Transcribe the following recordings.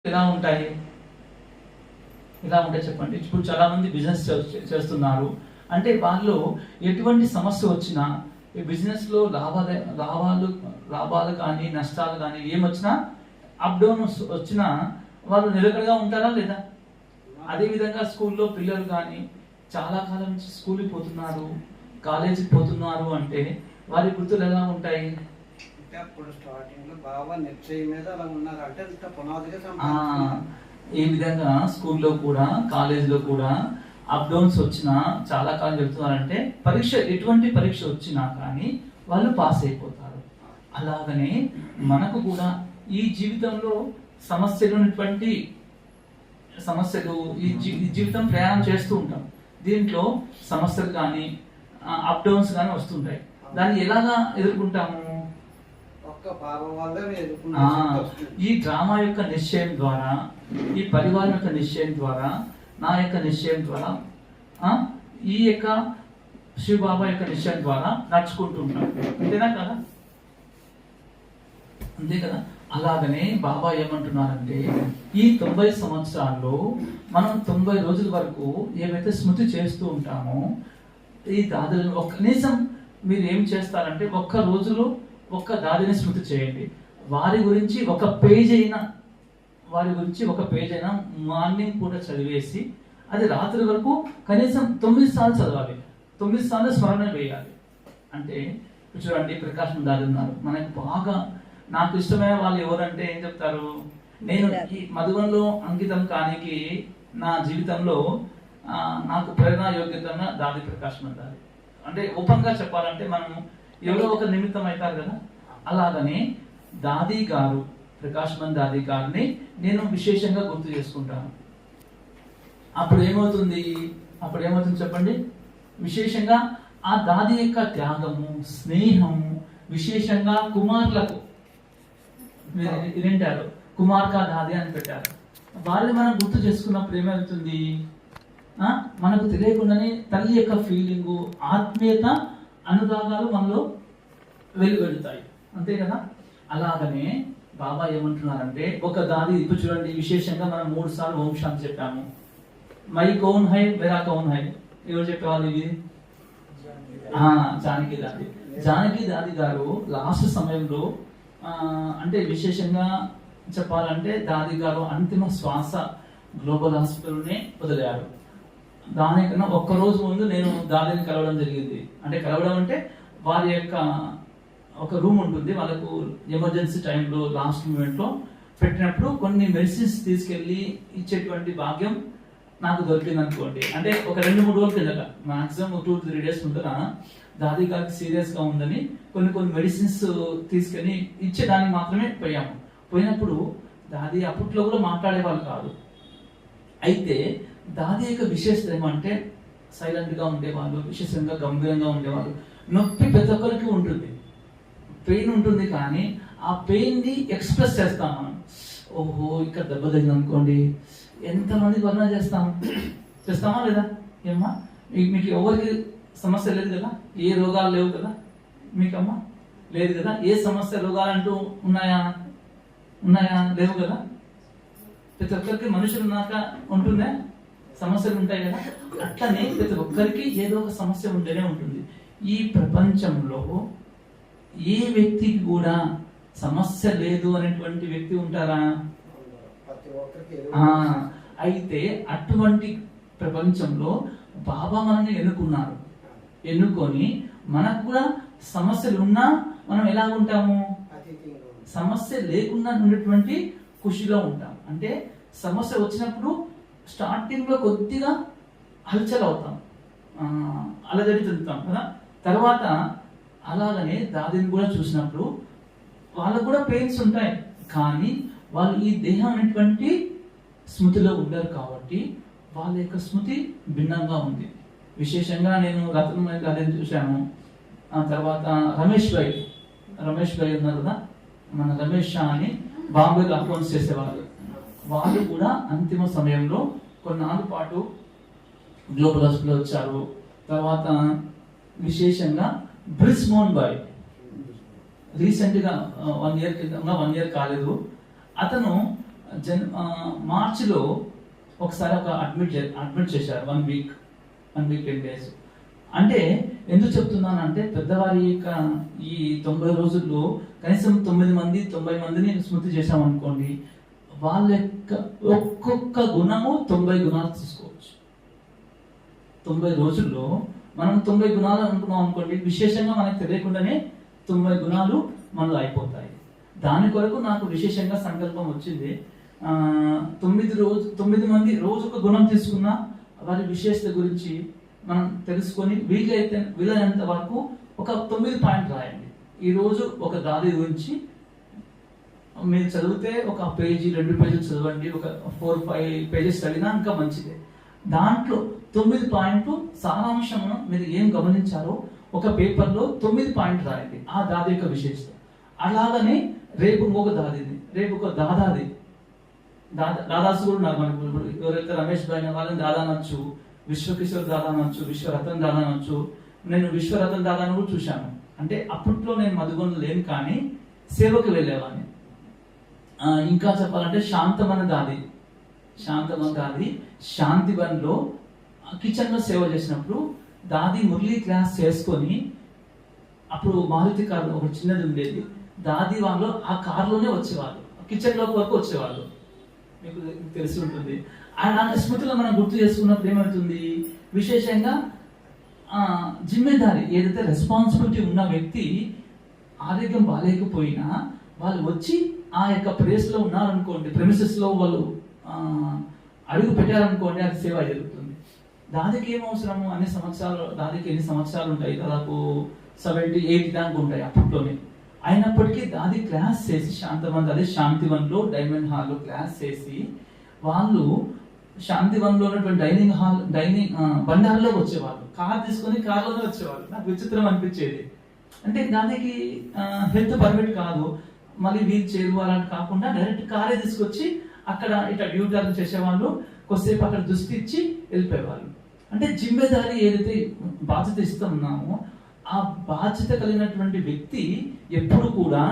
ఎలా ఉంటాయి? ఎలా ఉంటాయి చెప్పండి. ఇప్పుడు చాలా మంది బిజినెస్ చేస్తున్నారు అంటే వాళ్ళు ఎటువంటి సమస్య వచ్చినా ఈ బిజినెస్ లో లాభాలు కానీ నష్టాలు కానీ ఏమొచ్చినా అప్ డౌన్ వచ్చినా వాళ్ళు నిలకడగా ఉంటారా లేదా? అదే విధంగా స్కూల్లో పిల్లలు కానీ చాలా కాలం నుంచి స్కూల్కి పోతున్నారు, కాలేజీకి పోతున్నారు అంటే వారి గుర్తులు ఎలా ఉంటాయి? అప్పుడు స్టార్టింగ్ లో బాగా నిశ్చయం మీద అలా ఉన్నారు అంటే అంత పునాదిగా ఈ విధంగా స్కూల్లో కూడా కాలేజీలో కూడా అప్ డౌన్స్ వచ్చినా చాలా కాలం చెప్తున్నారంటే ఎటువంటి పరీక్ష వచ్చినా కానీ వాళ్ళు పాస్ అయిపోతారు. అలాగనే మనకు కూడా ఈ జీవితంలో సమస్యలు ఈ జీవితం ప్రయాణం చేస్తూ ఉంటాం. దీంట్లో సమస్యలు కానీ అప్ డౌన్స్ కానీ వస్తుంటాయి. దాన్ని ఎలాగా ఎదుర్కొంటాము? ఈ డ్రామా యొక్క నిశ్చయం ద్వారా, ఈ పరివారం యొక్క నిశ్చయం ద్వారా, నా యొక్క నిశ్చయం ద్వారా, ఈ యొక్క శివబాబా యొక్క నిశ్చయం ద్వారా నడుచుకుంటూ ఉంటాం. అంతేనా కదా? అంతే కదా? అలాగనే బాబా ఏమంటున్నారంటే ఈ 90 సంవత్సరాల్లో మనం 90 రోజుల వరకు ఏవైతే స్మృతి చేస్తూ ఉంటామో ఈ దాదులను కనీసం మీరు ఏం చేస్తారంటే ఒక్క దాదిని స్మృతి చేయండి. వారి గురించి ఒక పేజ్ అయినా మార్నింగ్ పూట చదివేసి అది రాత్రి వరకు కనీసం 9 సార్లు చదవాలి. 9 సార్లు స్మరణ వేయాలి. అంటే చూడండి, ప్రకాశం దాది ఉన్నారు. మనకు బాగా నాకు ఇష్టమైన వాళ్ళు ఎవరంటే ఏం చెప్తారు? నేను ఈ మధువన్లో అంకితం కానికి నా జీవితంలో నాకు ప్రేరణ యోగ్యత దాది ప్రకాశం దాది. అంటే ఓపెన్ గా చెప్పాలంటే మనం ఎవరో ఒక నిమిత్తం అవుతారు కదా. అలాగనే దాది గారు, ప్రకాశమన్ దాది గారిని నేను విశేషంగా గుర్తు చేసుకుంటాను. అప్పుడు ఏమవుతుంది చెప్పండి? విశేషంగా ఆ దాది యొక్క త్యాగము, స్నేహము, విశేషంగా కుమారులకు వింటారు, కుమార్కా దాది అని పెట్టారు. వారిని మనం గుర్తు చేసుకున్నప్పుడు ఏమవుతుంది? మనకు తెలియకుండానే తల్లి యొక్క ఫీలింగు, ఆత్మీయత, అనురాగాలు మనలో వెలువెడతాయి. అంతే కదా? అలాగనే బాబా ఏమంటున్నారంటే ఒక దాది ఇప్పుడు చూడండి, విశేషంగా మనం 3 సార్లు ఓం శాంతి చెప్పాము. మై కౌన్ హై మెరా కౌన్ హై ఎవరు చెప్పేవాళ్ళు? ఇది జానకి దాది గారు లాస్ట్ సమయంలో అంటే విశేషంగా చెప్పాలంటే దాది గారు అంతిమ శ్వాస గ్లోబల్ హాస్పిటల్నే వదిలారు. దానికన్నా ఒక్కరోజు ముందు నేను దాదిని కలవడం జరిగింది. అంటే కలవడం అంటే వారి యొక్క ఒక రూమ్ ఉంటుంది, వాళ్ళకు ఎమర్జెన్సీ టైంలో లాస్ట్ మూమెంట్లో పెట్టినప్పుడు కొన్ని మెడిసిన్స్ తీసుకెళ్ళి ఇచ్చేటువంటి భాగ్యం నాకు దొరికింది అనుకోండి. అంటే ఒక 2-3 రోజుల కిందట, మాక్సిమం 2-3 డేస్ ముందర దాది గారికి సీరియస్గా ఉందని కొన్ని మెడిసిన్స్ తీసుకెళ్ళి ఇచ్చేదానికి మాత్రమే పోయినప్పుడు దాది అప్పట్లో కూడా మాట్లాడేవాళ్ళు కాదు. అయితే దాది యొక్క విశేషత ఏమంటే సైలెంట్గా ఉండేవాళ్ళు, విశేషంగా గంభీరంగా ఉండేవాళ్ళు. నొప్పి ప్రతి ఒక్కరికి ఉంటుంది, పెయిన్ ఉంటుంది, కానీ ఆ పెయిన్ని ఎక్స్ప్రెస్ చేస్తాం మనం. ఓహో ఇక్కడ దెబ్బ తగిలింది అనుకోండి, ఎంతమంది వర్ణన చేస్తామా లేదా? ఏమ్మా మీకు ఎవరికి సమస్య లేదు కదా? ఏ రోగాలు లేవు కదా మీకమ్మా? లేదు కదా? ఏ సమస్య రోగాలు అంటూ ఉన్నాయా? లేవు కదా? ప్రతి ఒక్కరికి మనుషులు ఉన్నాక ఉంటుందా? సమస్యలు ఉంటాయి కదా. అట్లనే ప్రతి ఒక్కరికి ఏదో ఒక సమస్య ఉంటేనే ఉంటుంది. ఈ ప్రపంచంలో ఏ వ్యక్తికి కూడా సమస్య లేదు అనేటువంటి వ్యక్తి ఉంటారా? అయితే అటువంటి ప్రపంచంలో బాబా మనల్ని ఎన్నుకొని మనకు కూడా సమస్యలు ఉన్నా మనం ఎలా ఉంటాము? సమస్య లేకుండా ఉండేటువంటి ఖుషిలో ఉంటాం. అంటే సమస్య వచ్చినప్పుడు స్టార్టింగ్ లో కొద్దిగా హల్చల్ అవుతాం, అలజడి చెందుతాం కదా. తర్వాత అలాగనే దాదిని కూడా చూసినప్పుడు వాళ్ళకు కూడా పెయిన్స్ ఉంటాయి, కానీ వాళ్ళు ఈ దేహం అనేటువంటి స్మృతిలో ఉండరు కాబట్టి వాళ్ళ యొక్క స్మృతి భిన్నంగా ఉంది. విశేషంగా నేను రత్నమయ గారిని చూశాను. ఆ తర్వాత రమేష్ భాయ్ ఉన్నారు కదా, మన రమేష్ షా అని బాంబేలో అకౌంట్స్ చేసేవాళ్ళు. వాళ్ళు కూడా అంతిమ సమయంలో కొన్నాళ్ళ పాటు గ్లోబల్ హాస్పిటల్ వచ్చారు. తర్వాత విశేషంగా బ్రిస్మోన్ బాయ్ రీసెంట్గా 1 ఇయర్ కాలేదు, అతను మార్చిలో ఒకసారి అడ్మిట్ చేశారు 1 వీక్ 10 days. అంటే ఎందుకు చెప్తున్నానంటే పెద్దవారి యొక్క ఈ 90 రోజుల్లో కనీసం 90 మందిని స్మృతి చేశామనుకోండి, వాళ్ళ యొక్క ఒక్కొక్క గుణము 90 గుణాలు తీసుకోవచ్చు. 90 రోజుల్లో మనం 90 గుణాలు అనుకున్నాం అనుకోండి, విశేషంగా మనకు తెలియకుండానే 90 గుణాలు మనలో అయిపోతాయి. దాని కొరకు నాకు విశేషంగా సంకల్పం వచ్చింది. 9 మంది రోజు ఒక గుణం తీసుకున్నా వారి విశేషత గురించి మనం తెలుసుకొని వీలైనంత వరకు ఒక 9 పాయింట్ రాయండి. ఈరోజు ఒక దాది గురించి మీరు చదివితే ఒక పేజీ 2 పేజీలు చదవండి, ఒక 4-5 పేజెస్ చదివినా ఇంకా మంచిదే. దాంట్లో 9 పాయింట్లు సారాంశము మీరు ఏం గమనించారో ఒక పేపర్లో 9 పాయింట్లు రాయండి, ఆ దాది యొక్క విశేషత. అలాగనే రేపు ఇంకొక దాదిది, రేపు ఒక దాదాది దాదాసు కూడా ఉన్నారు మనకు. ఎవరైతే రమేష్ భాయ్ వాళ్ళని దాదా అనొచ్చు, విశ్వకిషోర్ దాదా అనొచ్చు, విశ్వరతన్ దాదా అనొచ్చు. నేను విశ్వరతన్ దాదాను కూడా చూశాను. అంటే అప్పట్లో నేను మధుగొండలో లేను, కానీ సేవకు వెళ్ళేవాడిని. ఇంకా చెప్పాలంటే శాంతమన దాది శాంతివన్లో కిచెన్ లో సేవ చేసినప్పుడు దాది మురళీ క్లాస్ చేసుకొని, అప్పుడు మారుతి కారు ఒక చిన్నది ఉండేది, దాది వాళ్ళు ఆ కారులోనే వచ్చేవాళ్ళు, కిచెన్ లోకి వరకు వచ్చేవాళ్ళు. మీకు తెలిసి ఉంటుంది. అలాంటి స్మృతిలో మనం గుర్తు చేసుకున్నప్పుడు ఏమవుతుంది, విశేషంగా జిమ్మెదారి ఏదైతే రెస్పాన్సిబిలిటీ ఉన్న వ్యక్తి ఆరోగ్యం బాగాలేకపోయినా వాళ్ళు వచ్చి ఆ యొక్క ప్లేస్ లో ఉన్నారనుకోండి, ప్రెమిసెస్ లో వాళ్ళు అడుగు పెట్టారనుకోండి, అది సేవ జరుగుతుంది. దానికి ఏం అవసరము, దానికి ఎన్ని సంవత్సరాలు ఉంటాయి, దాదాపు 70-80 దాకా ఉంటాయి అప్పట్లోనే. అయినప్పటికీ దాది క్లాస్ చేసి శాంతివన్లో డైమండ్ హాల్లో క్లాస్ చేసి వాళ్ళు శాంతివన్లో ఉన్నటువంటి డైనింగ్ బండార్లోకి వచ్చేవాళ్ళు, కార్ తీసుకొని కార్లోనే వచ్చేవాళ్ళు. నాకు విచిత్రం అనిపించేది. అంటే దానికి హెల్త్ పర్మిట్ కాదు, మళ్ళీ వీల్ చైర్ అలాంటి కాకుండా డైరెక్ట్ కారే తీసుకొచ్చి అక్కడ ఇట్లా డ్యూటీ చేసేవాళ్ళు, కొద్దిసేపు అక్కడ దృష్టి ఇచ్చి వెళ్ళిపోయేవాళ్ళు. అంటే జిమ్మెదారి ఏదైతే బాధ్యత ఇస్తున్నామో ఆ బాధ్యత కలిగినటువంటి వ్యక్తి ఎప్పుడు కూడా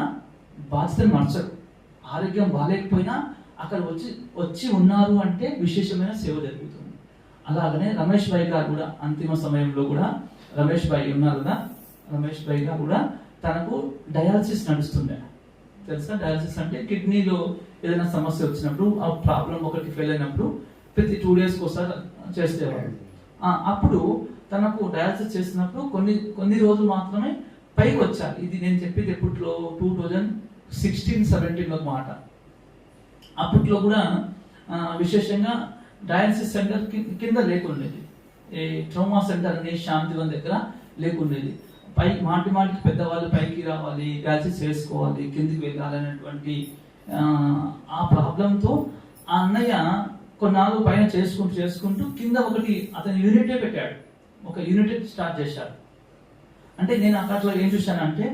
బాధ్యతను మర్చరు. ఆరోగ్యం బాగాలేకపోయినా అక్కడ వచ్చి ఉన్నారు అంటే విశేషమైన సేవ జరుగుతుంది. అలాగనే రమేష్ భాయ్ గారు కూడా అంతిమ సమయంలో కూడా రమేష్ భాయ్ ఉన్నారు కదా, రమేష్ భాయ్ గారు కూడా తనకు డయాలసిస్ నడుస్తుండే. తెలుసా, డయాలసిస్ అంటే కిడ్నీలో ఏదైనా సమస్య వచ్చినప్పుడు, ఆ ప్రాబ్లం ఒకటి ఫెయిల్ అయినప్పుడు ప్రతి 2 days ఒకసారి చేసేవాడు. అప్పుడు తనకు డయాలసిస్ చేసినప్పుడు కొన్ని రోజులు మాత్రమే పైకి వచ్చారు. ఇది నేను చెప్పేది ఎప్పట్లో 2016-17 మాట. అప్పట్లో కూడా విశేషంగా డయాలసిస్ సెంటర్ కింద లేకుండేది, ఈ ట్రోమా సెంటర్ అనే శాంతివన్ దగ్గర లేకుండేది. మాటికి పెద్దవాళ్ళు పైకి రావాలి, డయాలసిస్ చేసుకోవాలి, కిందికి వెళ్ళాలి అనేటువంటి ఆ ప్రాబ్లంతో ఆ అన్నయ్య కొన్నాళ్ళు పైన చేసుకుంటూ కింద ఒకటి అతని యూనిటే పెట్టాడు, ఒక యూనిట్ స్టార్ట్ చేశాడు. అంటే నేను అక్కడ ఏం చూశానంటే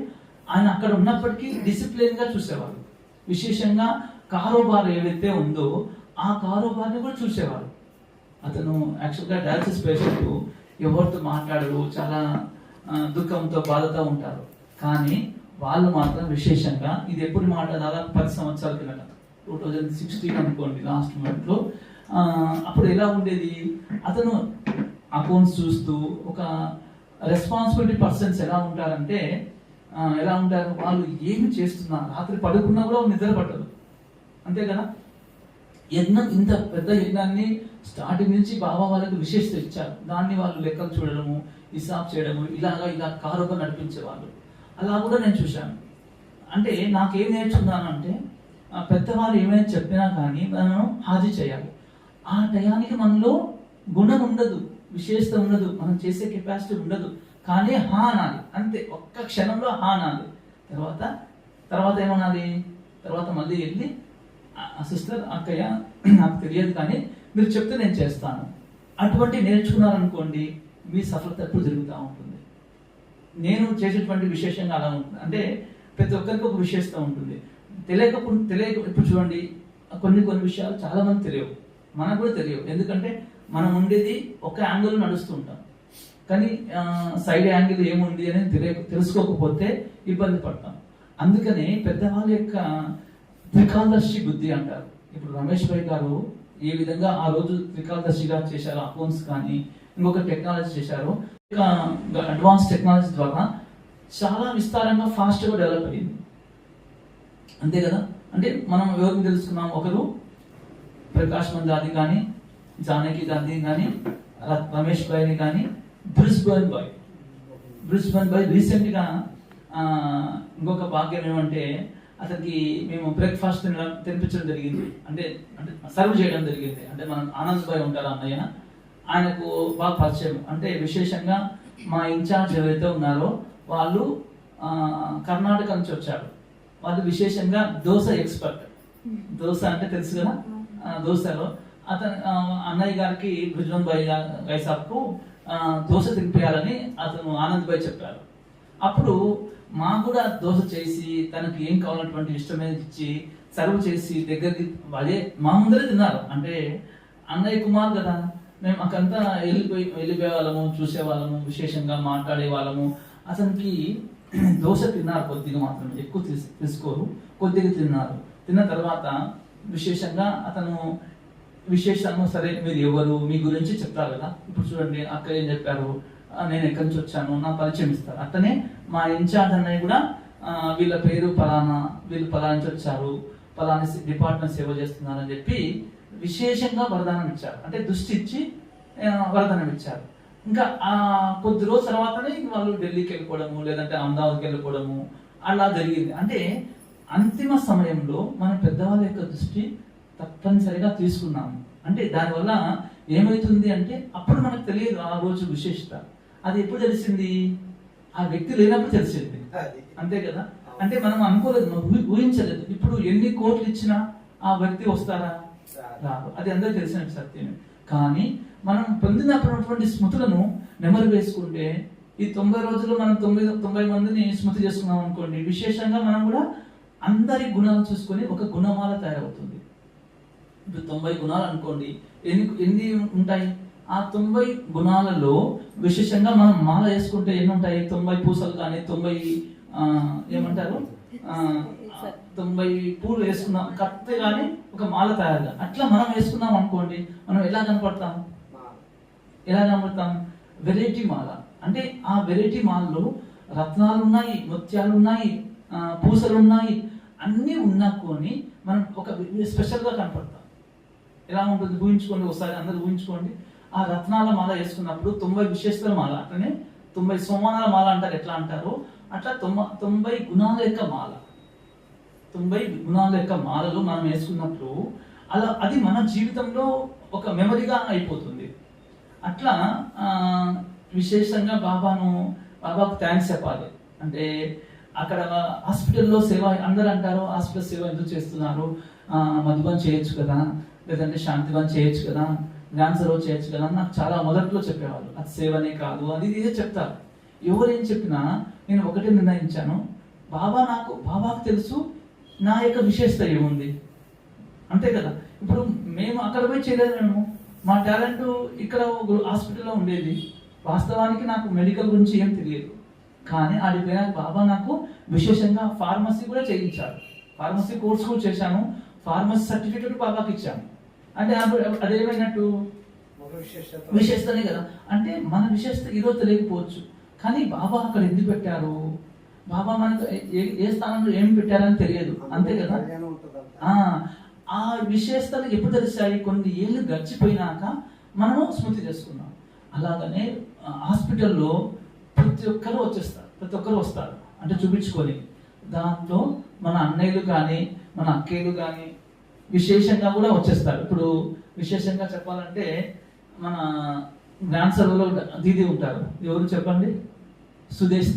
ఆయన అక్కడ ఉన్నప్పటికీ డిసిప్లిన్ గా చూసేవాడు. విశేషంగా కారోబార్ ఏదైతే ఉందో ఆ కారోబార్ని కూడా చూసేవాడు. అతను యాక్చువల్గా డయాలసిస్ పేషెంట్ ఎవరితో మాట్లాడరు, చాలా దుఃఖంతో బాధతో ఉంటారు. కానీ వాళ్ళు మాత్రం విశేషంగా, ఇది ఎప్పుడు మాట, దాదాపు 10 సంవత్సరాల కిందట 2016 అనుకోండి లాస్ట్ మంత్లో. అప్పుడు ఎలా ఉండేది, అతను అకౌంట్స్ చూస్తూ ఒక రెస్పాన్సిబిలిటీ పర్సన్స్ ఎలా ఉంటారంటే వాళ్ళు ఏమి చేస్తున్నారు, రాత్రి పడుకున్నా కూడా నిద్ర పట్టదు, అంతే కదా. యజ్ఞం, ఇంత పెద్ద యజ్ఞాన్ని స్టార్టింగ్ నుంచి బాబా వాళ్ళకి విశేషత ఇచ్చారు. దాన్ని వాళ్ళు లెక్కలు చూడడము, హిసాబ్ చేయడము, ఇలా కారోబార్ నడిపించేవాళ్ళు. అలా కూడా నేను చూశాను. అంటే నాకేం నేర్చుకున్నానంటే పెద్దవాళ్ళు ఏమైనా చెప్పినా కానీ మనం హాజరు చేయాలి. ఆ టయానికి మనలో గుణం ఉండదు, విశేషత ఉండదు, మనం చేసే కెపాసిటీ ఉండదు, కానీ హా అనాలి అంతే. ఒక్క క్షణంలో హా అనాలి. తర్వాత ఏమనాలి, తర్వాత మళ్ళీ వెళ్ళి సిస్టర్, అక్కయ్య నాకు తెలియదు కానీ మీరు చెప్తే నేను చేస్తాను, అటువంటి నేర్చుకున్నారనుకోండి మీ సఫలత ఎప్పుడు జరుగుతూ ఉంటుంది. నేను చేసేటువంటి విశేషంగా అలా ఉంటుంది. అంటే ప్రతి ఒక్కరికి ఒక విశేషత ఉంటుంది. ఇప్పుడు చూడండి, కొన్ని విషయాలు చాలా మంది తెలియవు, మనకు కూడా తెలియవు. ఎందుకంటే మనం ఉండేది ఒక యాంగిల్ నడుస్తూ ఉంటాం, కానీ సైడ్ యాంగిల్ ఏముంది అని తెలుసుకోకపోతే ఇబ్బంది పడతాం. అందుకనే పెద్దవాళ్ళ యొక్క త్రికాలదర్శి బుద్ధి అంటారు. ఇప్పుడు రమేష్ భాయ్ గారు ఏ విధంగా ఆ రోజు త్రికాలదర్శిగా చేశారో అకౌంట్స్ కానీ ఇంకొక టెక్నాలజీ చేశారో, అడ్వాన్స్ టెక్నాలజీ ద్వారా చాలా విస్తారంగా ఫాస్ట్గా డెవలప్ అయ్యింది. అంతే కదా. అంటే మనం ఎవరిని తెలుసుకున్నాం, ఒకరు ప్రకాష్ మందాది కానీ, జానకి గాంధీ కానీ, రమేష్ భాయ్ని కానీ, బ్రిస్బర్న్ బాయ్ రీసెంట్గా ఇంకొక భాగ్యం ఏమంటే అతనికి మేము బ్రేక్ఫాస్ట్ తినిపించడం జరిగింది, అంటే అంటే సర్వ్ చేయడం జరిగింది. అంటే మనం ఆనంద్ భాయ్ ఉంటారు అన్నయ్య, ఆయనకు బాగా పరిచయం. అంటే విశేషంగా మా ఇన్ఛార్జ్ ఎవరైతే ఉన్నారో వాళ్ళు కర్ణాటక నుంచి వచ్చారు. వాళ్ళు విశేషంగా దోశ ఎక్స్పర్ట్. దోశ అంటే తెలుసు కదా, దోశలో అతను అన్నయ్య గారికి భుజన్ భాయ్ సాబ్కు దోశ తినిపించాలని అతను ఆనంద్ భాయ్ చెప్పారు. అప్పుడు మాకు కూడా దోశ చేసి తనకి ఏం కావాలన్నటువంటి ఇష్టమైన ఇచ్చి సర్వ్ చేసి దగ్గరికి అదే మా ముందరే తిన్నారు. అంటే అన్నయ్య కుమార్ కదా, మేము అక్కడంతా వెళ్ళిపోయే వాళ్ళము, చూసేవాళ్ళము, విశేషంగా మాట్లాడే వాళ్ళము. అతనికి దోశ తిన్నారు, కొద్దిగా మాత్రమే, ఎక్కువ తీసుకోరు, కొద్దిగా తిన్నారు. తిన్న తర్వాత విశేషంగా అతను విశేషంగా సరే మీరు ఎవరు, మీ గురించి చెప్తారు కదా. ఇప్పుడు చూడండి అక్క ఏం చెప్పారు, నేను ఎక్కడి నుంచి వచ్చాను, నా పరిచయం ఇస్తారు. అతనే మా ఇన్ఛార్జ్ అన్నయ్య కూడా వీళ్ళ పేరు పలానా, వీళ్ళు పలానా నుంచి వచ్చారు, పలానా డిపార్ట్మెంట్ సేవ చేస్తున్నారు అని చెప్పి విశేషంగా వరదానం ఇచ్చారు. అంటే దృష్టి ఇచ్చి వరదానం ఇచ్చారు. ఇంకా కొద్ది రోజు తర్వాతనే వాళ్ళు ఢిల్లీకి వెళ్ళిపోవడము, లేదంటే అహ్మదాబాద్కి వెళ్ళిపోవడము అలా జరిగింది. అంటే అంతిమ సమయంలో మన పెద్దవాళ్ళ యొక్క దృష్టి తప్పనిసరిగా తీసుకున్నాము. అంటే దానివల్ల ఏమవుతుంది అంటే అప్పుడు మనకు తెలియదు ఆ రోజు విశేషత. అది ఎప్పుడు తెలిసింది, ఆ వ్యక్తి లేనప్పుడు తెలిసింది. అంతే కదా. అంటే మనం అనుకోలేదు, మనం ఊహించలేదు. ఇప్పుడు ఎన్ని కోట్లు ఇచ్చినా ఆ వ్యక్తి వస్తారా, రాదు. అది అందరికీ తెలిసిన సత్యమే. కానీ మనం పొందినటువంటి స్మృతులను నెమరు వేసుకుంటే ఈ 90 రోజుల్లో మనం 90 మందిని స్మృతి చేసుకున్నాం అనుకోండి, విశేషంగా మనం కూడా అందరి గుణాలు చూసుకొని ఒక గుణమాల తయారవుతుంది. ఇప్పుడు 90 గుణాలు అనుకోండి, ఎన్ని ఉంటాయి? ఆ 90 గుణాలలో విశేషంగా మనం మాల వేసుకుంటే ఎన్ని ఉంటాయి? 90 పూసలు కానీ, 90 ఏమంటారు 90 పూలు వేసుకున్నాం కరెక్ట్ కానీ ఒక మాల తయారుగా. అట్లా మనం వేసుకున్నాం అనుకోండి, మనం ఎలా కనపడతాం? వెరైటీ మాల. అంటే ఆ వెరైటీ మాలలో రత్నాలు ఉన్నాయి, ముత్యాలు ఉన్నాయి, పూసలు ఉన్నాయి, అన్నీ ఉన్నాకొని మనం ఒక స్పెషల్గా కనపడతాం. ఎలా ఉంటుంది ఊహించుకోండి, ఒకసారి అందరూ ఊహించుకోండి. ఆ రత్నాల మాల వేసుకున్నప్పుడు 90 విశేషతల మాల, అట్లనే 90 సోమానాల మాల అంటారు, ఎట్లా అంటారు అట్లా 90 గుణాల యొక్క మాల, 90 గుణాల యొక్క మాలలు మనం వేసుకున్నప్పుడు అలా అది మన జీవితంలో ఒక మెమరీగా అయిపోతుంది. అట్లా విశేషంగా బాబాకు థ్యాంక్స్ చెప్పాలి. అంటే అక్కడ హాస్పిటల్లో సేవ, అందరూ అంటారు హాస్పిటల్ సేవ ఎందుకు చేస్తున్నారు, మధుబన్ చేయొచ్చు కదా, లేదంటే శాంతివన్ చేయొచ్చు కదా, జ్ఞానసరో చేయొచ్చు కదా అని నాకు చాలా మొదట్లో చెప్పేవాళ్ళు. అది సేవనే కాదు, అది ఇదే చెప్తారు. ఎవరేం చెప్పినా నేను ఒకటే నిర్ణయించాను, బాబాకు తెలుసు నా యొక్క విశేషత ఏముంది. అంతే కదా. ఇప్పుడు మేము అక్కడ పోయి చేయలేదు, మా టాలెంట్ ఇక్కడ హాస్పిటల్లో ఉండేది. వాస్తవానికి నాకు మెడికల్ గురించి ఏం తెలియదు, కానీ ఆడిపోయినా బాబా నాకు విశేషంగా ఫార్మసీ కూడా చేయించారు. ఫార్మసీ కోర్స్ కూడా చేశాను, ఫార్మసీ సర్టిఫికేట్ బాబాకి ఇచ్చాను. అంటే అదేమైనట్టు విశేషతనే కదా. అంటే మన విశేషత ఈరోజు తెలియకపోవచ్చు, కానీ బాబా అక్కడ ఎందుకు పెట్టారు, బాబా మనకు ఏ స్థానంలో ఏం పెట్టారని తెలియదు. అంతే కదా. ఆ విశేషతలు ఎప్పుడు తెలిసాయి? కొన్ని ఏళ్ళు గడిచిపోయినాక మనము స్మృతి చేసుకున్నాం. అలాగనే హాస్పిటల్లో ప్రతి ఒక్కరు వస్తారు అంటే చూపించుకొని. దాంట్లో మన అన్నయ్యలు కానీ, మన అక్కయ్యలు కానీ విశేషంగా కూడా వచ్చేస్తారు. ఇప్పుడు విశేషంగా చెప్పాలంటే మన జ్ఞానసభలో దీది ఉంటారు. ఎవరు చెప్పండి? సుదేశ్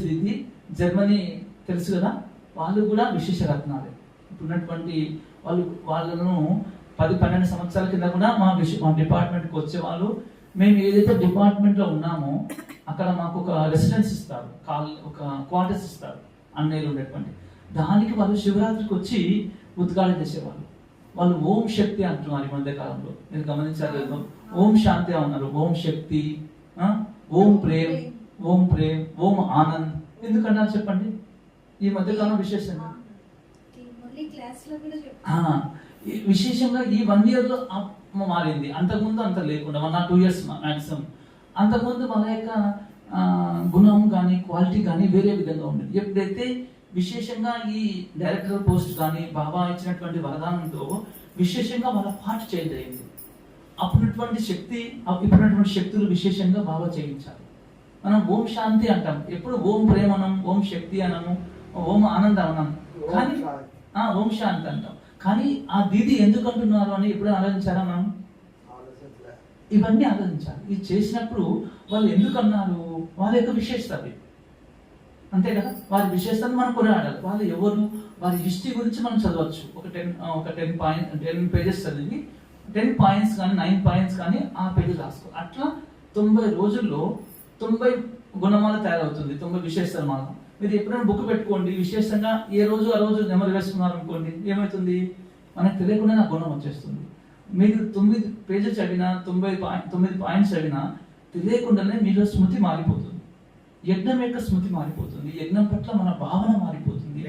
దీది జర్మనీ తెలుసు కదా. వాళ్ళు కూడా విశేష రత్నాలే. ఇప్పుడున్నటువంటి వాళ్ళను 10-12 సంవత్సరాల కింద కూడా మా డిపార్ట్మెంట్కి వచ్చేవాళ్ళు. మేము ఏదైతే డిపార్ట్మెంట్లో ఉన్నామో అక్కడ మాకు ఒక రెసిడెన్స్ ఇస్తారు, ఒక క్వార్టర్స్ ఇస్తారు అన్నయ్యలు ఉండేటువంటి. దానికి వాళ్ళు శివరాత్రికి వచ్చి ఉద్ఘాటన చేసేవాళ్ళు. వాళ్ళు ఓం శక్తి అంటున్నారు ఈ మధ్య కాలంలో, మీరు గమనించారు. ఓం శాంతి అన్నారు, ఓం శక్తి, ఓం ప్రేమ్, ఓం ఆనంద్. ఎందుకన్నారు చెప్పండి? ఈ మధ్యకాలం విశేషంగా మళ్ళీ క్లాస్ లో కూడా ఆ, విశేషంగా ఈ 1 year లో మారింది. అంతకుముందు అంత లేకుండా 1 or 2 years మ్యాక్సిమం. అంతకుముందు మన యొక్క గుణం కానీ క్వాలిటీ కానీ వేరే విధంగా ఉండేది. ఎప్పుడైతే విశేషంగా ఈ డైరెక్టర్ పోస్ట్ కానీ బాబా ఇచ్చినటువంటి వరదానంతో విశేషంగా వాళ్ళ పార్ట్ చేంజ్ అయింది. అప్పుడున్నటువంటి శక్తి ఇప్పుడున్నటువంటి శక్తులు విశేషంగా బాబా చేయించారు. మనం ఓం శాంతి అంటాం, ఎప్పుడు ఓం ప్రేమ అనం, ఓం శక్తి అనము, ఓం ఆనందం అనం, కానీ ఓం శాంతి అంటాం. కానీ ఆ దీది ఎందుకు అంటున్నారు అని ఎప్పుడు ఆలోచించారా మనం? ఇవన్నీ ఆలోచించాలి. ఇది చేసినప్పుడు వాళ్ళు ఎందుకు అన్నారు, వాళ్ళ యొక్క విశేషత అది, అంతే కదా. వారి విశేషతను మనం కొనియాడాలి. వాళ్ళు ఎవరు, వారి హిస్టరీ గురించి మనం చదవచ్చు. ఒక 10 pages చదివి 10 points కానీ 9 points కానీ ఆ పేజీ రాసుకో. అట్లా 90 రోజుల్లో 90 గుణమాలు తయారవుతుంది, 90 విశేషతలు మనం. మీరు ఎప్పుడైనా బుక్ పెట్టుకోండి, విశేషంగా ఏ రోజు ఆ రోజు నెమరు వేసుకున్నారు అనుకోండి, ఏమవుతుంది మనకు తెలియకుండా నా గుణం వచ్చేస్తుంది. మీరు 9 pages చదివినా 9 points చదివినా తెలియకుండానే మీలో స్మృతి మారిపోతుంది. యజ్ఞం యొక్క స్మృతి మారిపోతుంది. యజ్ఞం పట్ల మన భావన మారిపోతుంది.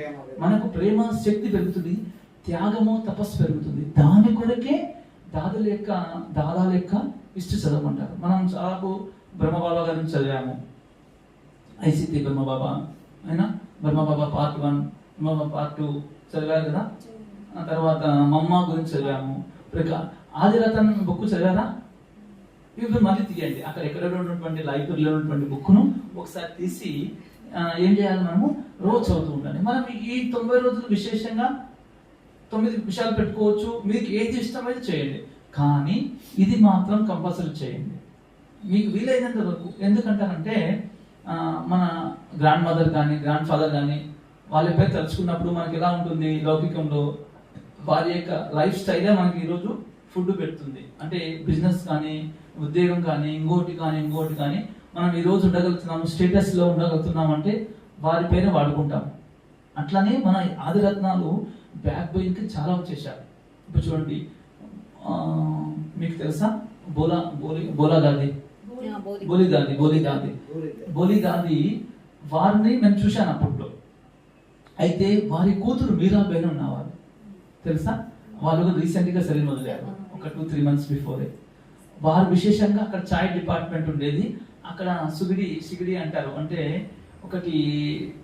మనకు ప్రేమ శక్తి పెరుగుతుంది, త్యాగము తపస్సు పెరుగుతుంది. దాని కొరకే దాదాల యొక్క హిస్టరీ చదవమంటారు. మనం చాలాకు బ్రహ్మబాబా గారిని చదివాము, ఐసిటి బ్రహ్మబాబా అయినా బ్రహ్మబాబా పార్ట్ 1, బ్రహ్మబాబా పార్ట్ 2 చదివారు కదా. ఆ తర్వాత మమ్మ గురించి చదివాము. ఆదిరతన్ బుక్ చదివారా? ఇవి మళ్ళీ తీయండి. అక్కడ ఎక్కడ ఉన్నటువంటి లైబ్రరీలో ఉన్నటువంటి బుక్ను ఒకసారి తీసి ఏం చేయాలి, మనము రోజు చదువుతూ ఉండాలి. మనం ఈ 90 రోజులు విశేషంగా 9 విషయాలు పెట్టుకోవచ్చు. మీకు ఏది ఇష్టమైతే చేయండి, కానీ ఇది మాత్రం కంపల్సరీ చేయండి మీకు వీలైనంత వరకు. ఎందుకంటారంటే మన గ్రాండ్ మదర్ కానీ గ్రాండ్ ఫాదర్ కానీ వాళ్ళ పేరు తలుచుకున్నప్పుడు మనకి ఎలా ఉంటుంది, లౌకికంలో వారి యొక్క లైఫ్ స్టైలే మనకి ఈరోజు ఫుడ్ పెడుతుంది. అంటే బిజినెస్ కానీ ఉద్యోగం కానీ ఇంకోటి కానీ మనం ఈరోజు ఉండగలుగుతున్నాము, స్టేటస్లో ఉండగలుగుతున్నాం అంటే వారి పేరు వాడుకుంటాం. అట్లానే మన ఆదిరత్నాలు బ్యాక్ బోయిన్కి చాలా వచ్చేసారు. ఇప్పుడు చూడండి, మీకు తెలుసా బోలి దాది వారిని నేను చూశాను అప్పట్లో. అయితే వారి కూతురు మీరాబేన్ ఉన్నవారు తెలుసా, వాళ్ళు రీసెంట్గా శరీరం వదిలేరు, ఒక 2-3 months బిఫోరే. వారు విశేషంగా అక్కడ చాయ్ డిపార్ట్మెంట్ ఉండేది. అక్కడ సిగిడి అంటారు, అంటే ఒకటి